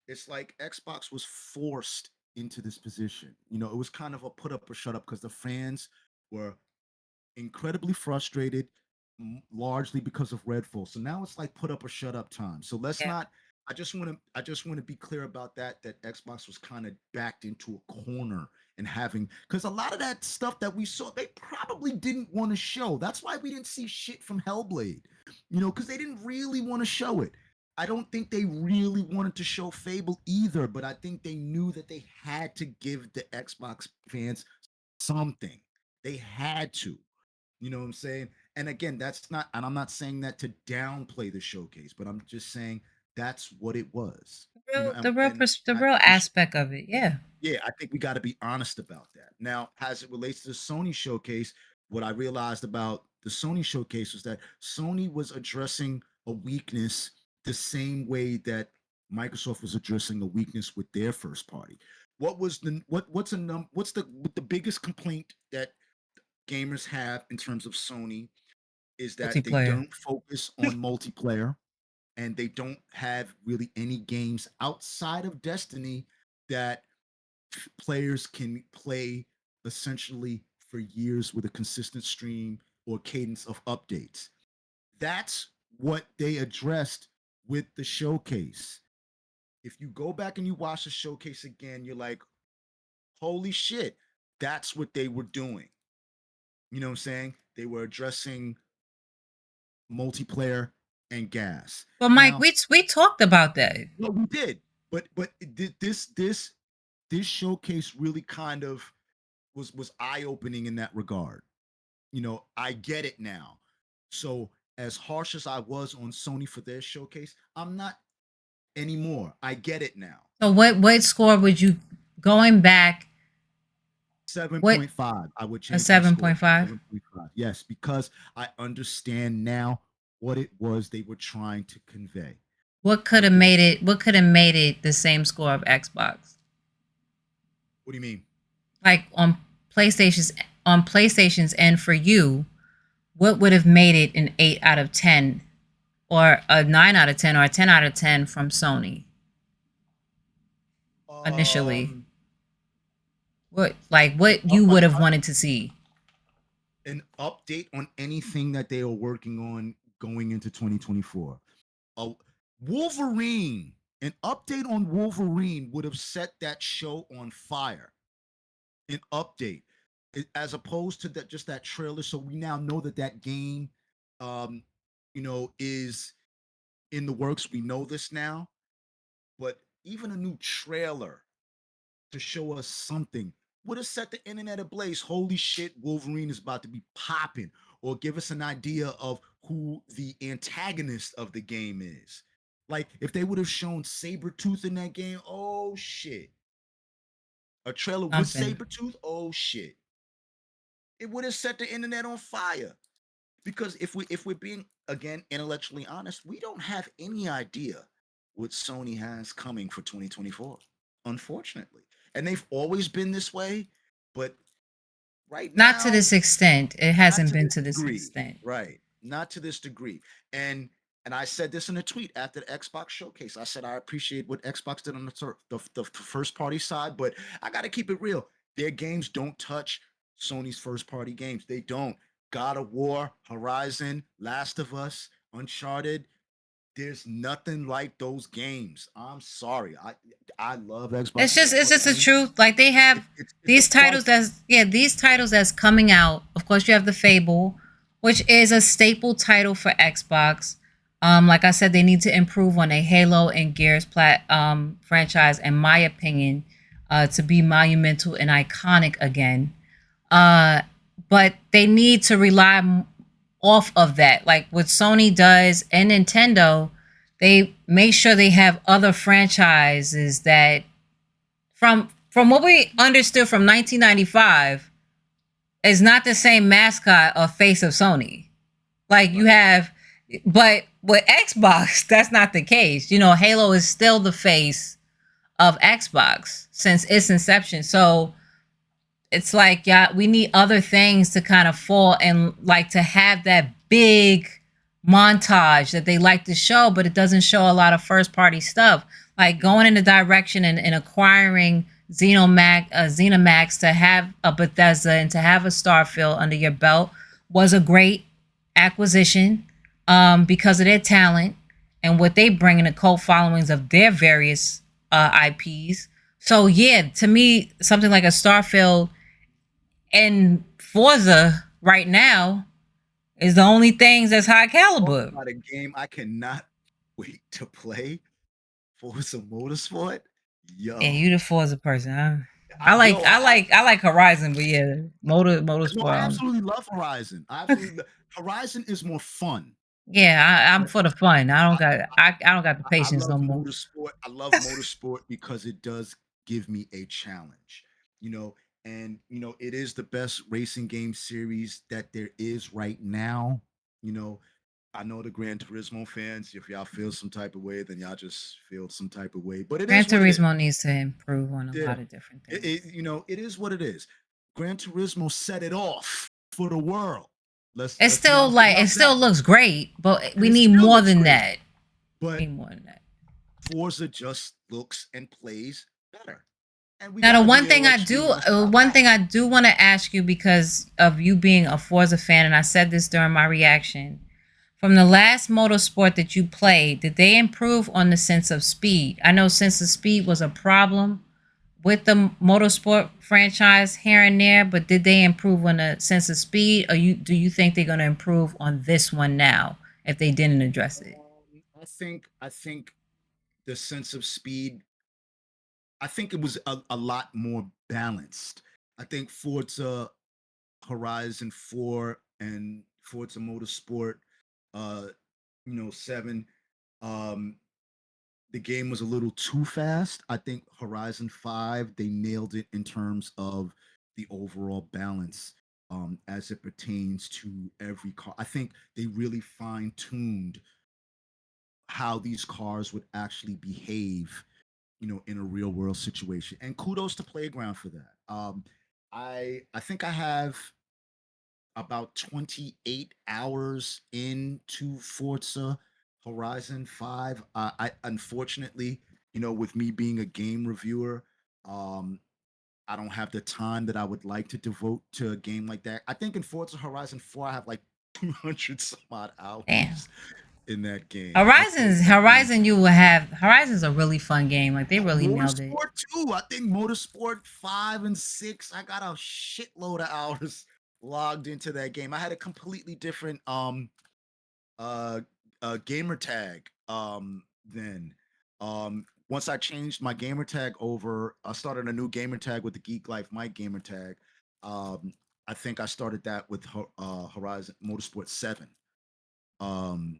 it's like Xbox was forced into this position. It was kind of a put up or shut up because the fans were incredibly frustrated, largely because of Redfall. So now it's like put up or shut up time. So let's
Yeah.
not. I just want to be clear about that. That Xbox was kind of backed into a corner and having because a lot of that stuff that we saw, they probably didn't want to show. That's why we didn't see shit from Hellblade, because they didn't really want to show it. I don't think they really wanted to show Fable either, but I think they knew that they had to give the Xbox fans something. They had to. You know what I'm saying? And again, that's not, and I'm not saying that to downplay the showcase, but I'm just saying that's what it was.
The
I
real
think
aspect of it. Yeah.
yeah, I think we got to be honest about that. Now, as it relates to the Sony showcase, what I realized about the Sony showcase was that Sony was addressing a weakness the same way that Microsoft was addressing a weakness with their first party. What's the biggest complaint that gamers have in terms of Sony is that they
Multiplayer.
don't focus on multiplayer and they don't have really any games outside of Destiny that players can play essentially for years with a consistent stream or cadence of updates. That's what they addressed with the showcase. If you go back and you watch the showcase again, you're like, holy shit, that's what they were doing. You know what I'm saying? They were addressing multiplayer and gas.
But Mike,
Now,
we talked about that.
well, we did, but this showcase really kind of was eye opening in that regard. I get it now. So as harsh as I was on Sony for their showcase, I'm not anymore. I get it now.
So what score would you going back? What
7.5. I would
a
change my score to
7.5?
7.5. Yes, because I understand now what it was they were trying to convey.
What could
I
have
do.
made it? What could have made it the same score of Xbox?
What do you mean?
Like on PlayStation's end for you, what would have made it an 8 out of 10 or a 9 out of 10 or a 10 out of 10 from Sony initially?
Um,
What
up,
you would have wanted to see?
an update on anything that they are working on going into 2024. A Wolverine, an update on Wolverine would have set that show on fire. An update, as opposed to that just that trailer. So we now know that that game, um, is in the works. We know this now, but even a new trailer to show us something would have set the internet ablaze. Holy shit, Wolverine is about to be popping, or give us an idea of who the antagonist of the game is. Like if they would have shown Sabretooth in that game, oh shit. A trailer with
Something.
Sabretooth, oh shit. It would have set the internet on fire. Because if we're being again intellectually honest, we don't have any idea what Sony has coming for 2024, unfortunately. And they've always been this way, but right
Not to
now,
this extent. It
not
hasn't
to
been
this
to this
degree.
extent.
Right. Not to this degree. And I said this in a tweet after the Xbox showcase. I said I appreciate what Xbox did on the first party side, but I got to keep it real. Their games don't touch Sony's first party games. They don't. God of War, Horizon, Last of Us, Uncharted. There's nothing like those games. I'm sorry. I love Xbox first
It's
party
just the
games.
truth. Like they have
It's a plus.
these titles that's coming out. Of course, you have the Fable, which is a staple title for Xbox. Like I said, they need to improve on a Halo and Gears franchise, in my opinion, to be monumental and iconic again. Uh, but they need to rely off of that. Like what Sony does and Nintendo, they make sure they have other franchises that from what we understood from 1995 is not the same mascot or face of Sony. Like you
Right.
have, but with Xbox, that's not the case. You know, Halo is still the face of Xbox since its inception. So it's like, yeah, we need other things to kind of fall and like to have that big montage that they like to show, but it doesn't show a lot of first party stuff. Like going in the direction and acquiring Xenomax to have a Bethesda and to have a Starfield under your belt was a great acquisition because of their talent and what they bring in the cult followings of their various IPs. So yeah, to me, something like a Starfield and Forza right now is the only things that's high
Talk
caliber.
about a game I cannot wait to play. Forza Motorsport.
Yeah,
Yo.
you the Forza person. Huh?
I, yo, I,
I like Horizon, but yeah,
no, I
motorsport.
absolutely love Horizon. I absolutely Horizon is more fun.
Yeah, I'm
But
for the fun.
I,
I don't got the
I
patience
love
no more.
motorsport. I love motorsport because it does give me a challenge, you know, and it is the best racing game series that there is right now. You know, I know the Gran Turismo fans, if y'all feel some type of way, then y'all just feel some type of way. But it
Gran
is what it is.
Turismo needs to improve on a
Yeah.
lot of different things.
It is what it is. Gran Turismo set it off for the world. Let's be
Still
honest
it
about
still
that.
looks great, but
And
we
it
need
still
more
looks
than
great.
that. We
But
need more than that.
Forza just looks and plays better. And we
Now,
got to be intellectually honest about
one
that.
thing I do want to ask you because of you being a Forza fan, and I said this during my reaction. From the last motorsport that you played, did they improve on the sense of speed? I know sense of speed was a problem with the motorsport franchise here and there, but did they improve on the sense of speed, or do you think they're going to improve on this one now if they didn't address it?
I think the sense of speed, I think it was a lot more balanced. I think Forza Horizon 4 and Forza Motorsport, uh, 7, um, the game was a little too fast. I think Horizon 5, they nailed it in terms of the overall balance as it pertains to every car. I think they really fine tuned how these cars would actually behave, in a real world situation. And kudos to Playground for that. I think I have about 28 hours into Forza Horizon 5. I unfortunately, with me being a game reviewer, um, I don't have the time that I would like to devote to a game like that. I think in Forza Horizon 4, I have like 200 some odd
Damn.
hours in that game. I played that game.
Horizon's a really fun game. Like they really nailed it.
Motorsport 2. I think Motorsport 5 and 6. I got a shitload of hours logged into that game. I had a completely different uh gamer tag then. Once I changed my gamer tag over, I started a new gamer tag with the Geeklifemike gamer tag. Um I think I started that with Horizon Motorsport 7. Um,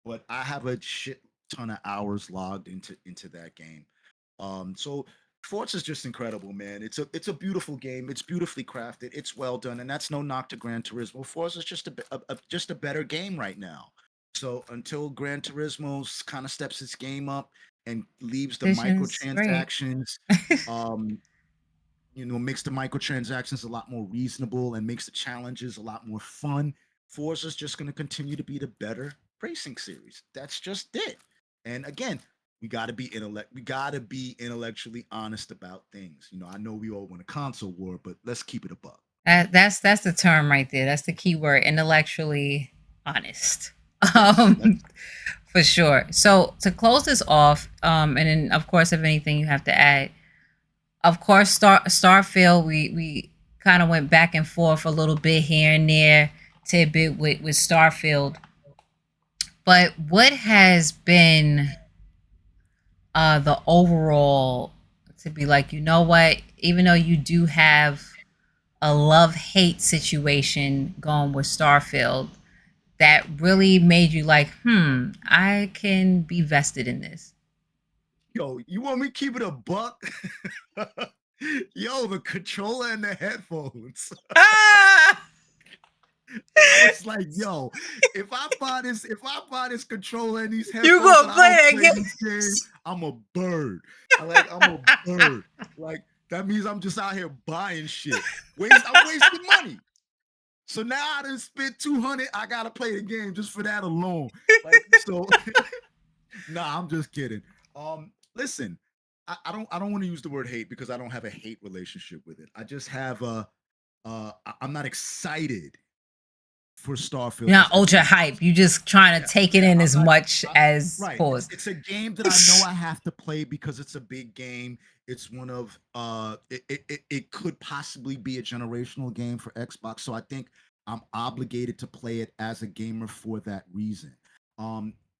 but I have a shit ton of hours logged into that game. So Forza's just incredible, man. It's a beautiful game. It's beautifully crafted. It's well done, and that's no knock to Gran Turismo. Forza's just just a better game right now. So until Gran Turismo kind of steps its game up and leaves the
Vision's great.
microtransactions, um, makes the microtransactions a lot more reasonable and makes the challenges a lot more fun. Forza's just going to continue to be the better racing series. That's just it. And again, we got to be intellectually honest about things. I know we all want a console war, but let's keep it a buck.
That's the term right there. That's the key word. Intellectually honest.
Yes,
For sure. So to close this off, and then of course, if anything you have to add, of course, Starfield. We kind of went back and forth a little bit here and there, tidbit with Starfield. But what has been the overall to be like, you know what? Even though you do have a love-hate situation going with Starfield, that really made you like, I can be vested in this.
Yo, you want me to keep it a buck? Yo, the controller and the headphones.
Ah!
I was like, yo, if I buy this controller and these headphones,
You gonna
and
play
I don't
that
play this game, I'm a bird. I'm a bird. Like that means I'm just out here buying shit. I'm wasting money. So now I done spent 200. I gotta play the game just for that alone. Like so. Nah, I'm just kidding. Listen, I don't want to use the word hate because I don't have a hate relationship with it. I just have I'm not excited for Starfield.
You're not ultra hype. You just trying to take it in as much as
right.
pause.
It's a game that I know I have to play because it's a big game. It's one of it could possibly be a generational game for Xbox. So I think I'm obligated to play it as a gamer for that reason.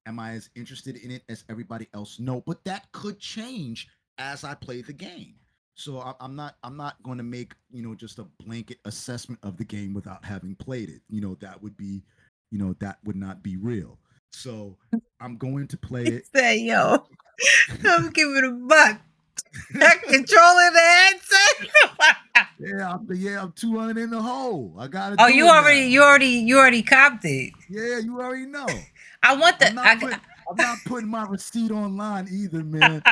Am I as interested in it as everybody else? No, but that could change as I play the game. So I'm not going to make just a blanket assessment of the game without having played it. That would be, that would not be real. So I'm going to play it.
Say, yo, I'm giving a buck. That controlling the
headset. yeah, I'm 200 in the hole. I got to.
Oh, you already copped it.
Yeah, you already know.
I want the.
I'm not putting my receipt online either, man.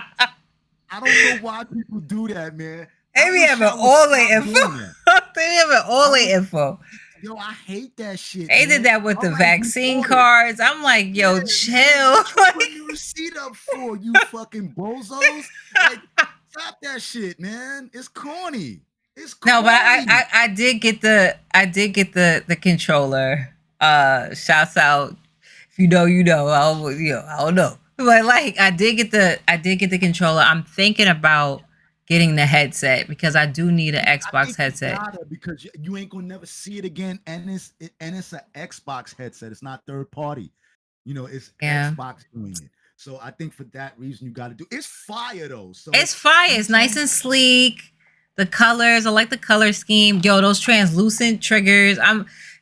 I don't know why people do that, man.
They be having all the info. They having all the info.
Yo, I hate that shit.
They did that with the vaccine cards. I'm like, yo, chill.
What you putting your receipt up for, you fucking bozos? Like, stop that shit, man. It's corny. It's corny.
No, but I did get the controller. Shouts out. If you know, you know. I don't know. But like I did get the controller. I'm thinking about getting the headset because I do need an Xbox headset.
Because you ain't gonna never see it again, and it's an Xbox headset. It's not third party. It's Xbox doing it. So I think for that reason you got to do. It's fire though. So
it's fire. It's nice and sleek. The colors, I like the color scheme. Yo, those translucent triggers.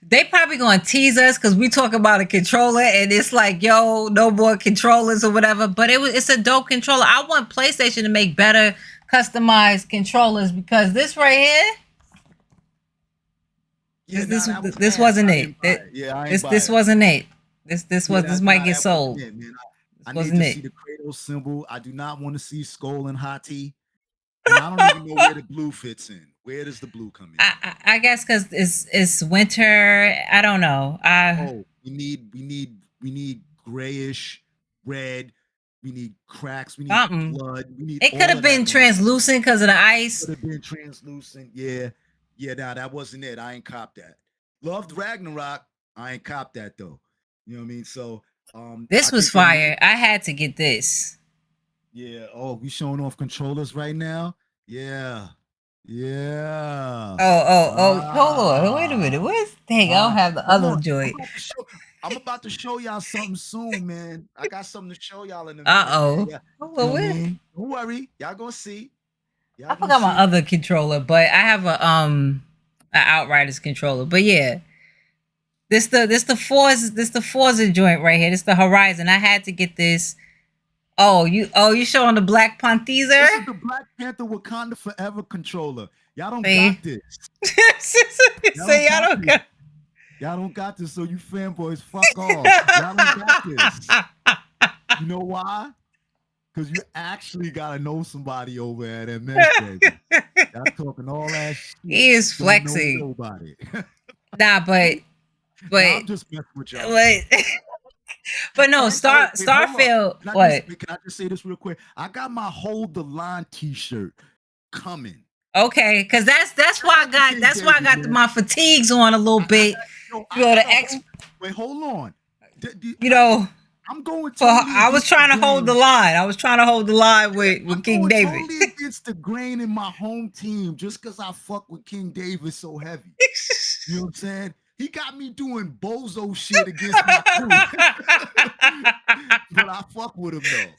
They probably gonna tease us because we talk about a controller and it's like, yo, no more controllers or whatever. But it's a dope controller. I want PlayStation to make better customized controllers because this right here, this wasn't it. This wasn't it. This might get sold.
I need to see the Kratos symbol. I do not want to see Skull and Hati. And I don't even know where the blue fits in. Where does the blue come in?
I guess because it's winter. I don't know.
We need grayish red. We need cracks. We need blood.
It could have been translucent because of the ice.
Could have been translucent. Yeah. Nah, that wasn't it. I ain't copped that. Loved Ragnarok. I ain't copped that though. You know what I mean? So
this was fire. I had to get this.
Yeah. Oh, we showing off controllers right now? Yeah.
Hold on. Wait a minute. Where's dang? I don't have the other joint.
I'm about to show y'all something soon, man. I got something to show y'all in a
minute.
Yeah. Don't worry. Y'all gonna see.
I forgot my other controller, but I have a Outriders controller. But yeah. This the Forza joint right here. This the Horizon. I had to get this you showing the Black Panther?
This is the Black Panther Wakanda Forever controller. Y'all don't got this.
Say y'all don't got.
Y'all don't got this, so you fanboys fuck off. Y'all don't got this. You know why? Because you actually gotta know somebody over at MS, baby. Y'all talking all that shit.
He is flexing.
Don't know nobody.
Nah, but
I'm just messing with y'all.
But no, Starfield.
Can I just say this real quick? I got my Hold the Line T-shirt coming.
Okay, because that's why I got my fatigues on a little bit.
Wait, hold on. I'm going
to. I was trying to hold the line. I was trying to hold the line with King David.
Totally against the grain in my home team just because I fuck with King David so heavy. You know what I'm saying? He got me doing bozo shit against my crew. But I fuck with him though.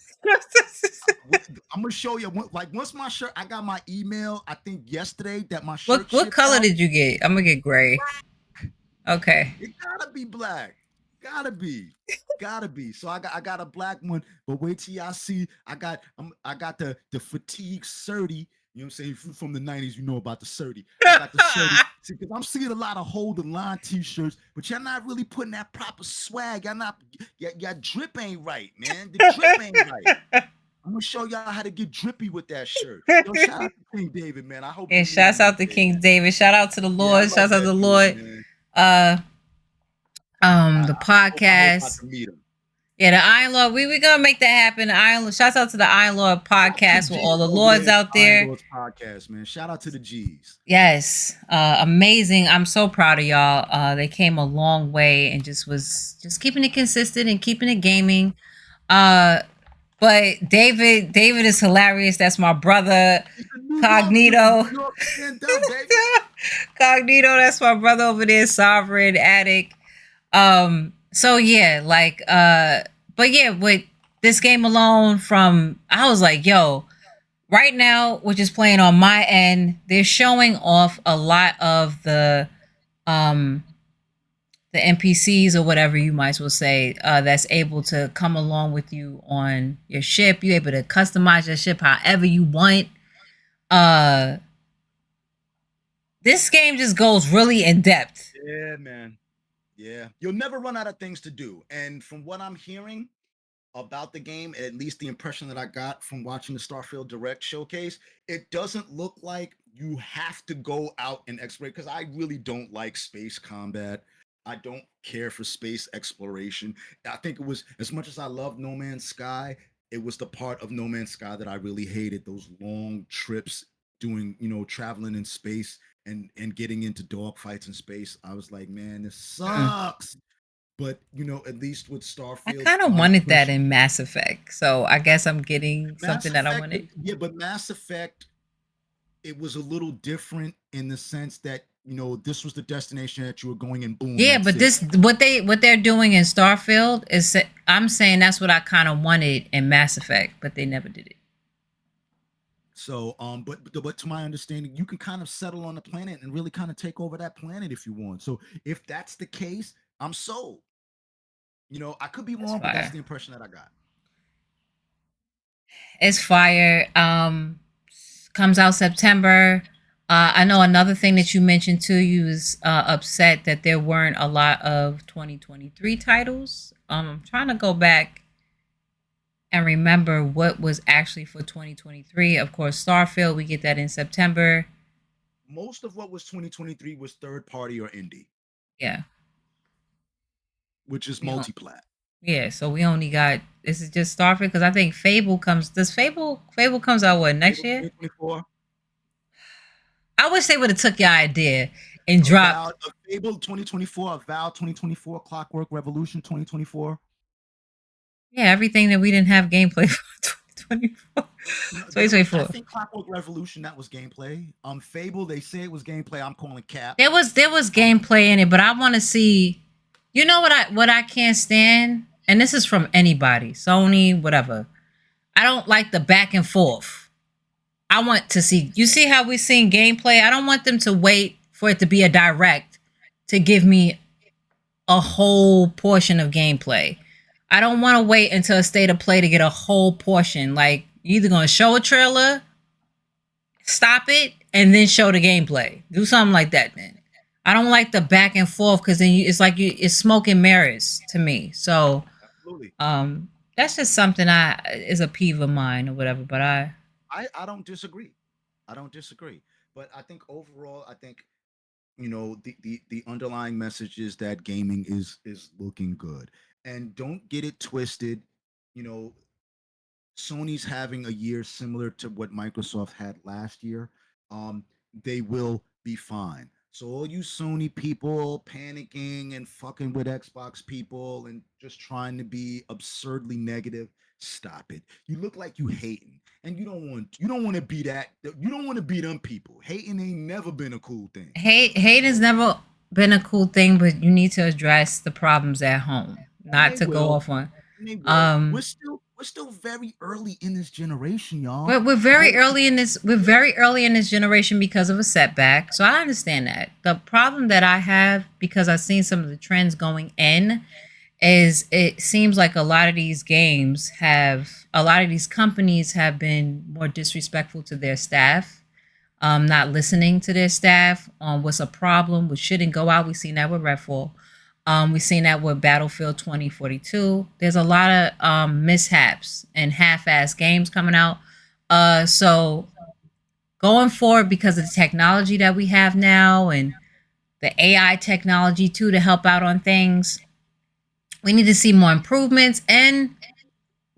I'm gonna show you. Like once my shirt, I got my email. I think yesterday that my shirt.
What color did you get? I'm gonna get gray. Okay.
It gotta be black. Gotta be. So I got a black one. But wait till y'all see. I got the fatigue 30. You know what I'm saying? From the 90s, you know about the 30. I got the 30. Because I'm seeing a lot of Hold the Line T-shirts, but y'all not really putting that proper swag. Y'all drip ain't right, man. The drip ain't right. I'm gonna show y'all how to get drippy with that shirt. Yo, shout out to King David, man. I hope.
And shouts out to King David. Shout out to the Lord. Yeah, shouts out to the Lord. The podcast. Yeah, the Iron Lord. We gonna make that happen. The Iron. Shouts out to the Iron Lord podcast with all the lords out there.
Iron Lord's podcast, man. Shout out to the G's.
Yes, amazing. I'm so proud of y'all. They came a long way and just keeping it consistent and keeping it gaming. But David is hilarious. That's my brother. Cognito. Cognito, that's my brother over there, Sovereign Addict. So yeah, but yeah, with this game alone I was like, yo, right now, which is playing on my end, they're showing off a lot of the NPCs or whatever you might as well say, that's able to come along with you on your ship. You're able to customize your ship however you want. This game just goes really in depth.
Yeah, man. Yeah. You'll never run out of things to do. And from what I'm hearing about the game, at least the impression that I got from watching the Starfield Direct showcase, it doesn't look like you have to go out and explore, because I really don't like space combat. I don't care for space exploration. I think it was, as much as I love No Man's Sky, it was the part of No Man's Sky that I really hated, those long trips doing, traveling in space and getting into dogfights in space. I was like, man, this sucks. But at least with Starfield,
I kind of wanted that in Mass Effect, so I guess I'm getting something that I wanted.
Yeah, but Mass Effect, it was a little different in the sense that this was the destination that you were going, and boom.
Yeah, but what they're doing in Starfield is, I'm saying that's what I kind of wanted in Mass Effect, but they never did it.
So, but to my understanding, you can kind of settle on the planet and really kind of take over that planet if you want. So, if that's the case, I'm sold. I could be wrong, but that's the impression that I got.
It's fire. Comes out September. I know another thing that you mentioned too. You was upset that there weren't a lot of 2023 titles. I'm trying to go back and remember what was actually for 2023. Of course, Starfield, we get that in September.
Most of what was 2023 was third party or indie.
Yeah.
Which is multi-plat.
Yeah, so we only got, this is just Starfield, because I think Fable comes out what, next year? 2024. I wish they would have took your idea and dropped
Fable 2024, Avowed 2024, Clockwork Revolution 2024.
Yeah, everything that we didn't have gameplay for 2024.
I think Clockwork Revolution, that was gameplay. Fable, they say it was gameplay. I'm calling cap.
There was gameplay in it, but I want to see. You know what I can't stand, and this is from anybody, Sony, whatever. I don't like the back and forth. I want to see. You see how we're seeing gameplay? I don't want them to wait for it to be a direct to give me a whole portion of gameplay. I don't want to wait until a state of play to get a whole portion. Like, you're either going to show a trailer, stop it, and then show the gameplay. Do something like that then. I don't like the back and forth because then it's like it's smoke and mirrors to me. So
Absolutely.
that's just something I is a peeve of mine or whatever. But
I don't disagree. I don't disagree. But I think overall, I think the underlying message is that gaming is looking good. And don't get it twisted. You know, Sony's having a year similar to what Microsoft had last year. Um, they will be fine. So all you Sony people panicking and fucking with Xbox people and just trying to be absurdly negative, stop it. You look like you hating, and you don't want to be that. You don't want to be them people. Hating ain't never been a cool thing.
hate has
So
never been a cool thing, but you need to address the problems at home,
and
not
they
to go
will,
off on.
and they will.
Um,
We're still very early in this generation, y'all.
we're very
Hold,
early in this. We're very early in this generation because of a setback. So I understand that. The problem that I have, because I've seen some of the trends going in, is it seems like a lot of these companies have been more disrespectful to their staff, not listening to their staff on what's a problem, which shouldn't go out. We've seen that with Redfall. We've seen that with Battlefield 2042. There's a lot of mishaps and half-ass games coming out. So going forward, because of the technology that we have now and the AI technology too to help out on things, we need to see more improvements. And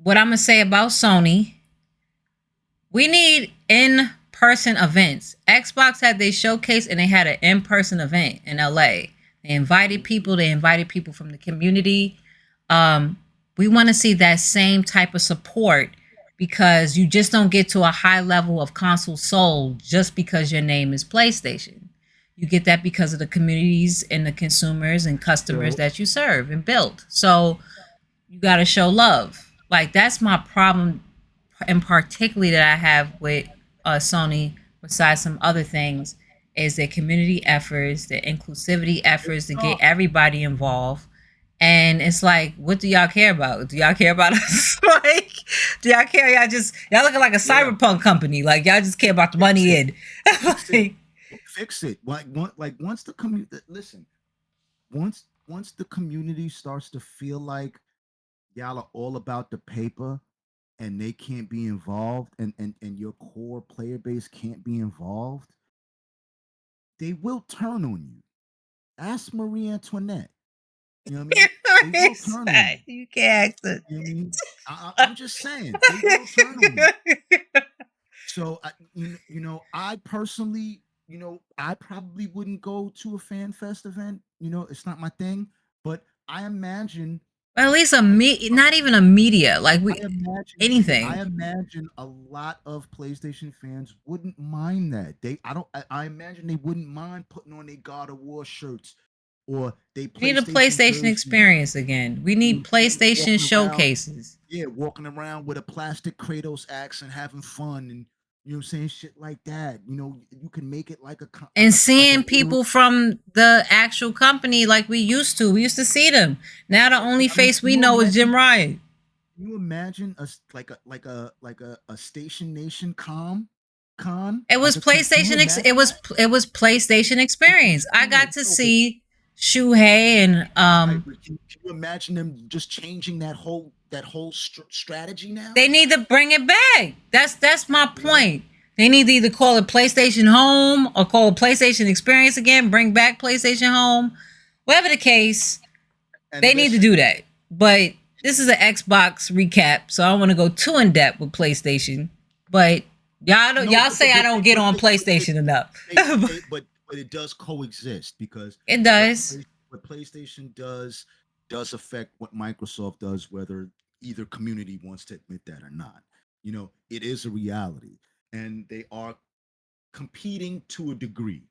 what I'm gonna say about Sony, we need in-person events. Xbox had their showcase and they had an in-person event in LA. They invited people. They invited people from the community. We want to see that same type of support because you just don't get to a high level of console sold just because your name is PlayStation. You get that because of the communities and the consumers and customers
so
that you serve and build. So you got to show love. Like, that's my problem, and particularly that I have with Sony, besides some other things, is their community efforts, their inclusivity efforts to get
tough.
everybody involved. And it's like, what do y'all care about? Do y'all care about us? Like, do y'all care? Y'all looking like a
Yeah,
cyberpunk company. Like, y'all just care about the
fix
money
it.
in.
Fix it.
Like,
Fix it. Like once the community listen, once the community starts to feel like y'all are all about the paper and they can't be involved and your core player base can't be involved, they will turn on you. Ask Marie Antoinette. You know what I mean? They will turn on you.
you can't ask it.
You know what I mean? I'm just saying they will turn on you. So I personally, I probably wouldn't go to a fan fest event. It's not my thing. But I imagine,
At least
a,
not even a media, like
I
we
imagine, I
anything.
imagine a lot of PlayStation fans wouldn't mind that. I imagine they wouldn't mind putting on their God of War shirts or they
We need a
PlayStation
PlayStation
jerseys.
experience again. We
You know
need
what I'm saying?
PlayStation
Walking around,
showcases.
yeah, walking around with a plastic Kratos axe and having fun and saying shit like that. You can make it like a
And
like a
seeing
little.
people from the actual company like we used to. We used to see them. Now the only
I mean,
face we know is Jim Ryan.
can you imagine a Station Nation con
It was can you
imagine that?
it was PlayStation experience. I got
Experience.
to
No, but
see Shuhei and
right, but can you imagine them just changing that whole strategy now?
they need to bring it back. That's my
You know,
point. They need to either call it PlayStation Home or call it PlayStation Experience again, bring back PlayStation Home. Whatever the case,
and
they need to
listen,
do that. But this is an Xbox recap, so I don't want to go too in depth with PlayStation. But
no,
y'all say I don't get on
but
PlayStation enough.
but it does coexist because
It
what
does.
what PlayStation does affect what Microsoft does, whether either community wants to admit that or not. It is a reality, and they are competing to a degree.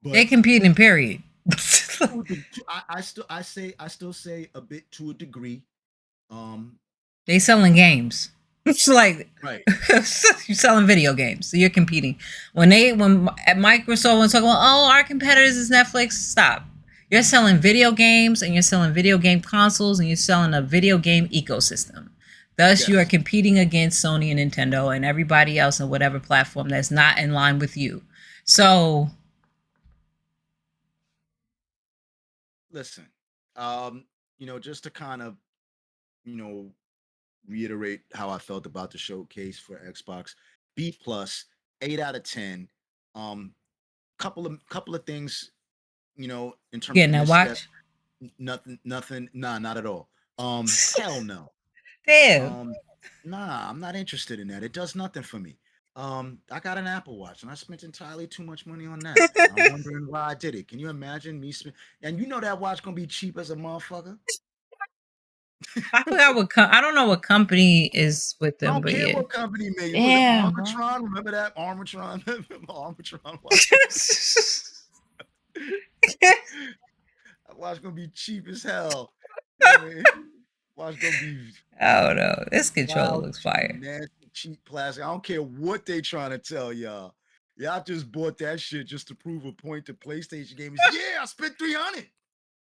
They
But
competing, period.
I still say a bit to a degree. Um,
They selling games. It's like
right.
you're selling video games, so you're competing. When at Microsoft was talking about, oh, our competitors is Netflix, stop. You're selling video games and you're selling video game consoles and you're selling a video game ecosystem. Thus, you are
Yes.
competing against Sony and Nintendo and everybody else on whatever platform that's not in line with you. So,
Listen, um, just to kind of, you know, reiterate how I felt about the showcase for Xbox, B plus, 8 out of 10. Um, couple of things, in terms of
getting that
missteps.
watch.
Nothing, nah, not at all. Hell no.
Damn.
Um, nah, I'm not interested in that. It does nothing for me. I got an Apple Watch and I spent entirely too much money on that. And I'm wondering why I did it. Can you imagine me spend and that watch gonna be cheap as a motherfucker?
I forgot what I don't know what company is with
I
them,
don't
but
care
yeah.
what company made it. Was it
Damn, bro.
Armatron? Remember that Armatron? Armatron watch. That watch gonna be cheap as hell. You know what I mean? Watch gonna be
Oh no, this controller
wild,
looks
cheap,
fire.
nasty, cheap plastic. I don't care what they trying to tell y'all. Y'all just bought that shit just to prove a point to PlayStation gamers. Yeah, I spent 300.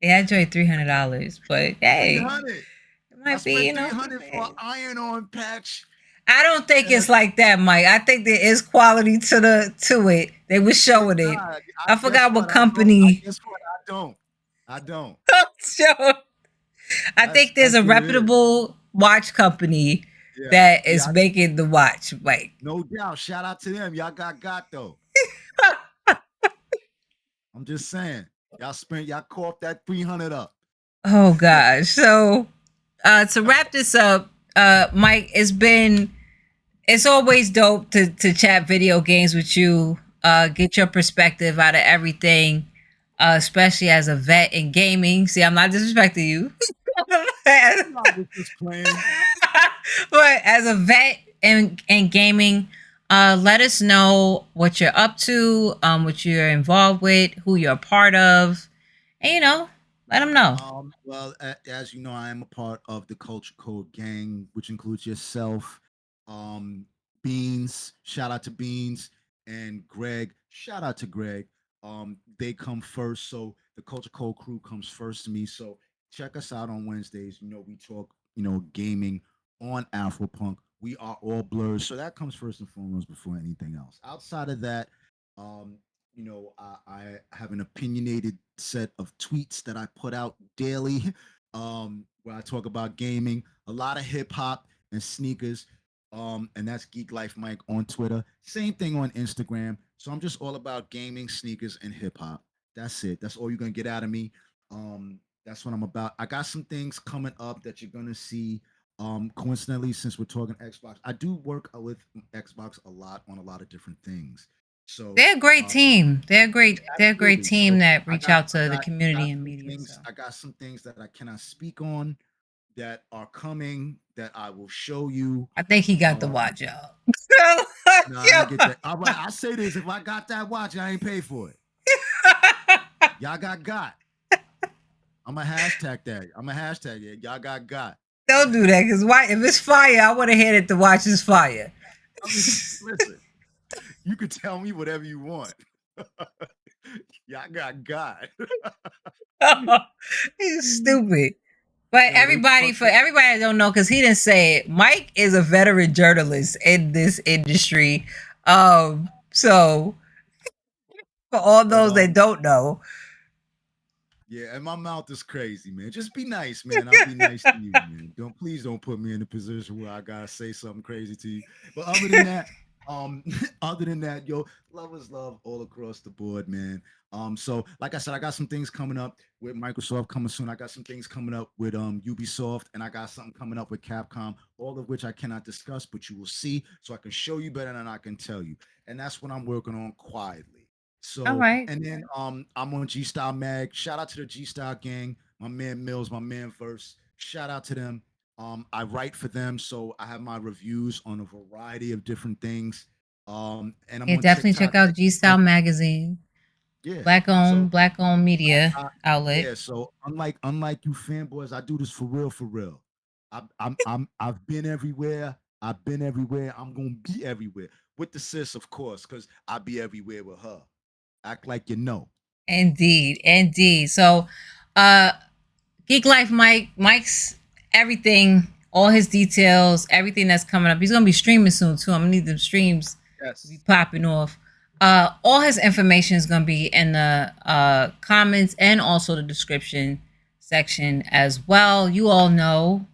Yeah, I enjoyed $300, but hey,
300.
it
I
might be,
spent 300 for an
hey.
iron-on patch.
I don't think
And
it's like that, Mike. I think there is quality to it. They were
it's
showing it.
not.
I
Guess
forgot what
what? I don't.
company.
Guess what? I don't. I don't.
So I think there's
That's
a
what it is.
reputable watch company
Yeah.
that
Yeah.
is making the watch, Mike.
No doubt. Shout out to them. Y'all got though. I'm just saying. Y'all coughed that 300 up.
Oh gosh. So to wrap this up, Mike, it's always dope to chat video games with you, get your perspective out of everything, especially as a vet in gaming. See, I'm not disrespecting you.
I was just playing.
But as a vet in gaming, let us know what you're up to, what you're involved with, who you're a part of, and let them know.
Well, as you know, I am a part of the Culture Code gang, which includes yourself, um, Beans. Shout out to Beans and Greg. Shout out to Greg. They come first, so the Culture Code crew comes first to me. So check us out on Wednesdays. We talk, gaming on Afropunk. We are all blurs, so that comes first and foremost before anything else. Outside of that, um, I have an opinionated set of tweets that I put out daily, where I talk about gaming, a lot of hip hop and sneakers. And that's Geeklifemike on Twitter. Same thing on Instagram. So I'm just all about gaming, sneakers, and hip hop. That's it. That's all you're gonna get out of me. That's what I'm about. I got some things coming up that you're gonna see. Coincidentally, since we're talking Xbox, I do work with Xbox a lot on a lot of different things. So
They're a great team. They're a great. They're a great
absolutely.
team
So
that
I
reach
got
out
I
to the
got I got
community and
some
media. So
things. I got some things that I cannot speak on that are coming that I will show you.
I think he got the
Um,
watch out.
no, I ain't get that. All right, I say this: if I got that watch, I ain't pay for it. Y'all got. I'm a hashtag that. I'm a hashtag it. Y'all got.
Don't do that, because why? If it's fire, I want to hear that the watch is fire.
I mean, listen, you can tell me whatever you want. Y'all got.
He's stupid. But
Yo, they
for
fucking.
everybody that don't know, because he didn't say it, Mike is a veteran journalist in this industry. So for all
But
those that don't know,
yeah, and my mouth is crazy, man. Just be nice, man. I'll be nice to you, man. Please don't put me in a position where I gotta say something crazy to you. But other than that, other than that, yo, love is love all across the board, man. So like I said, I got some things coming up with Microsoft coming soon. I got some things coming up with Ubisoft, and I got something coming up with Capcom, all of which I cannot discuss, but you will see, so I can show you better than I can tell you. And that's what I'm working on quietly.
all
So,
right.
and then I'm on G Style Mag. Shout out to the G Style gang, my man Mills, my man Verse. Shout out to them. I write for them, so I have my reviews on a variety of different things. And I'm
Yeah,
on
definitely check
TikTok
out
at
G Style Magazine.
yeah. So
Black owned media outlet.
yeah, so unlike you fanboys, I do this for real, for real. I've been everywhere. I've been everywhere. I'm gonna be everywhere with the sis, of course, because I be everywhere with her. Act like you know.
Indeed, indeed. So, Geek Life Mike's everything, all his details, everything that's coming up. He's gonna be streaming soon too. I'm gonna need them streams to be
Yes.
popping off. All his information is gonna be in the comments and also the description section as well. You all know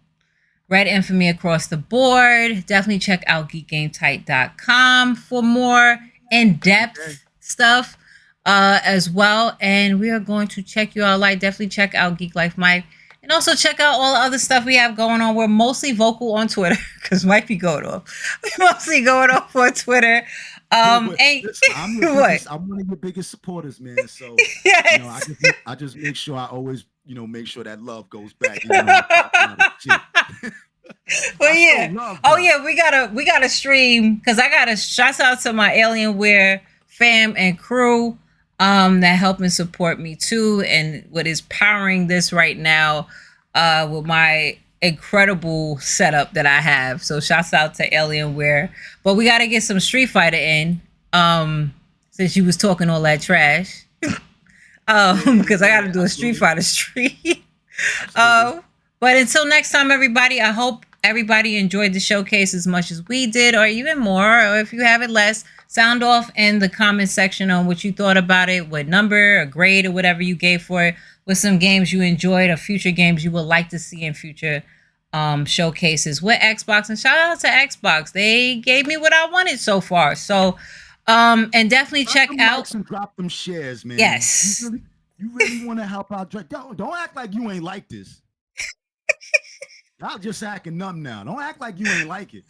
REDinFamy across the board. Definitely check out GeekGameTyte.com for more in-depth
Okay.
stuff as well. And we are going to check you all out. Definitely check out Geek Life Mike. And also check out all the other stuff we have going on. We're mostly vocal on Twitter because Mike be going off. We're mostly going off on Twitter.
No,
And
listen,
what?
I'm one of your biggest supporters, man. So
Yes.
I just make sure I always, make sure that love goes back. Even though I pop out of shit.
Well,
I
yeah.
still love
Oh,
her.
yeah. We gotta stream because I gotta shout out to my Alienware fam and crew that help and support me too, and what is powering this right now with my incredible setup that I have. So shouts out to Alienware. But we gotta get some Street Fighter in. Since you was talking all that trash. Because I gotta do a Street Fighter stream.
Absolutely.
But until next time, everybody, I hope everybody enjoyed the showcase as much as we did, or even more. Or if you have it less, sound off in the comment section on what you thought about it, what number, a grade, or whatever you gave for it, with some games you enjoyed or future games you would like to see in future showcases with Xbox. And shout out to Xbox. They gave me what I wanted so far. So, and definitely
Drop
check
them
out.
likes and drop them shares, man.
Yes.
You really want to help out. Don't act like you ain't like this. Y'all just acting numb now. Don't act like you ain't like it.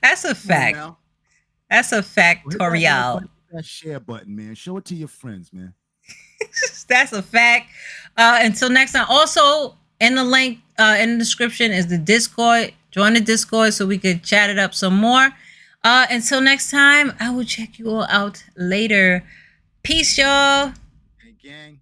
That's a fact. That's a factorial.
That share button, man. Show it to your friends, man.
That's a fact. Until next time. Also, in the link in the description is the Discord. Join the Discord so we could chat it up some more. Until next time, I will check you all out later. Peace, y'all.
Hey, gang.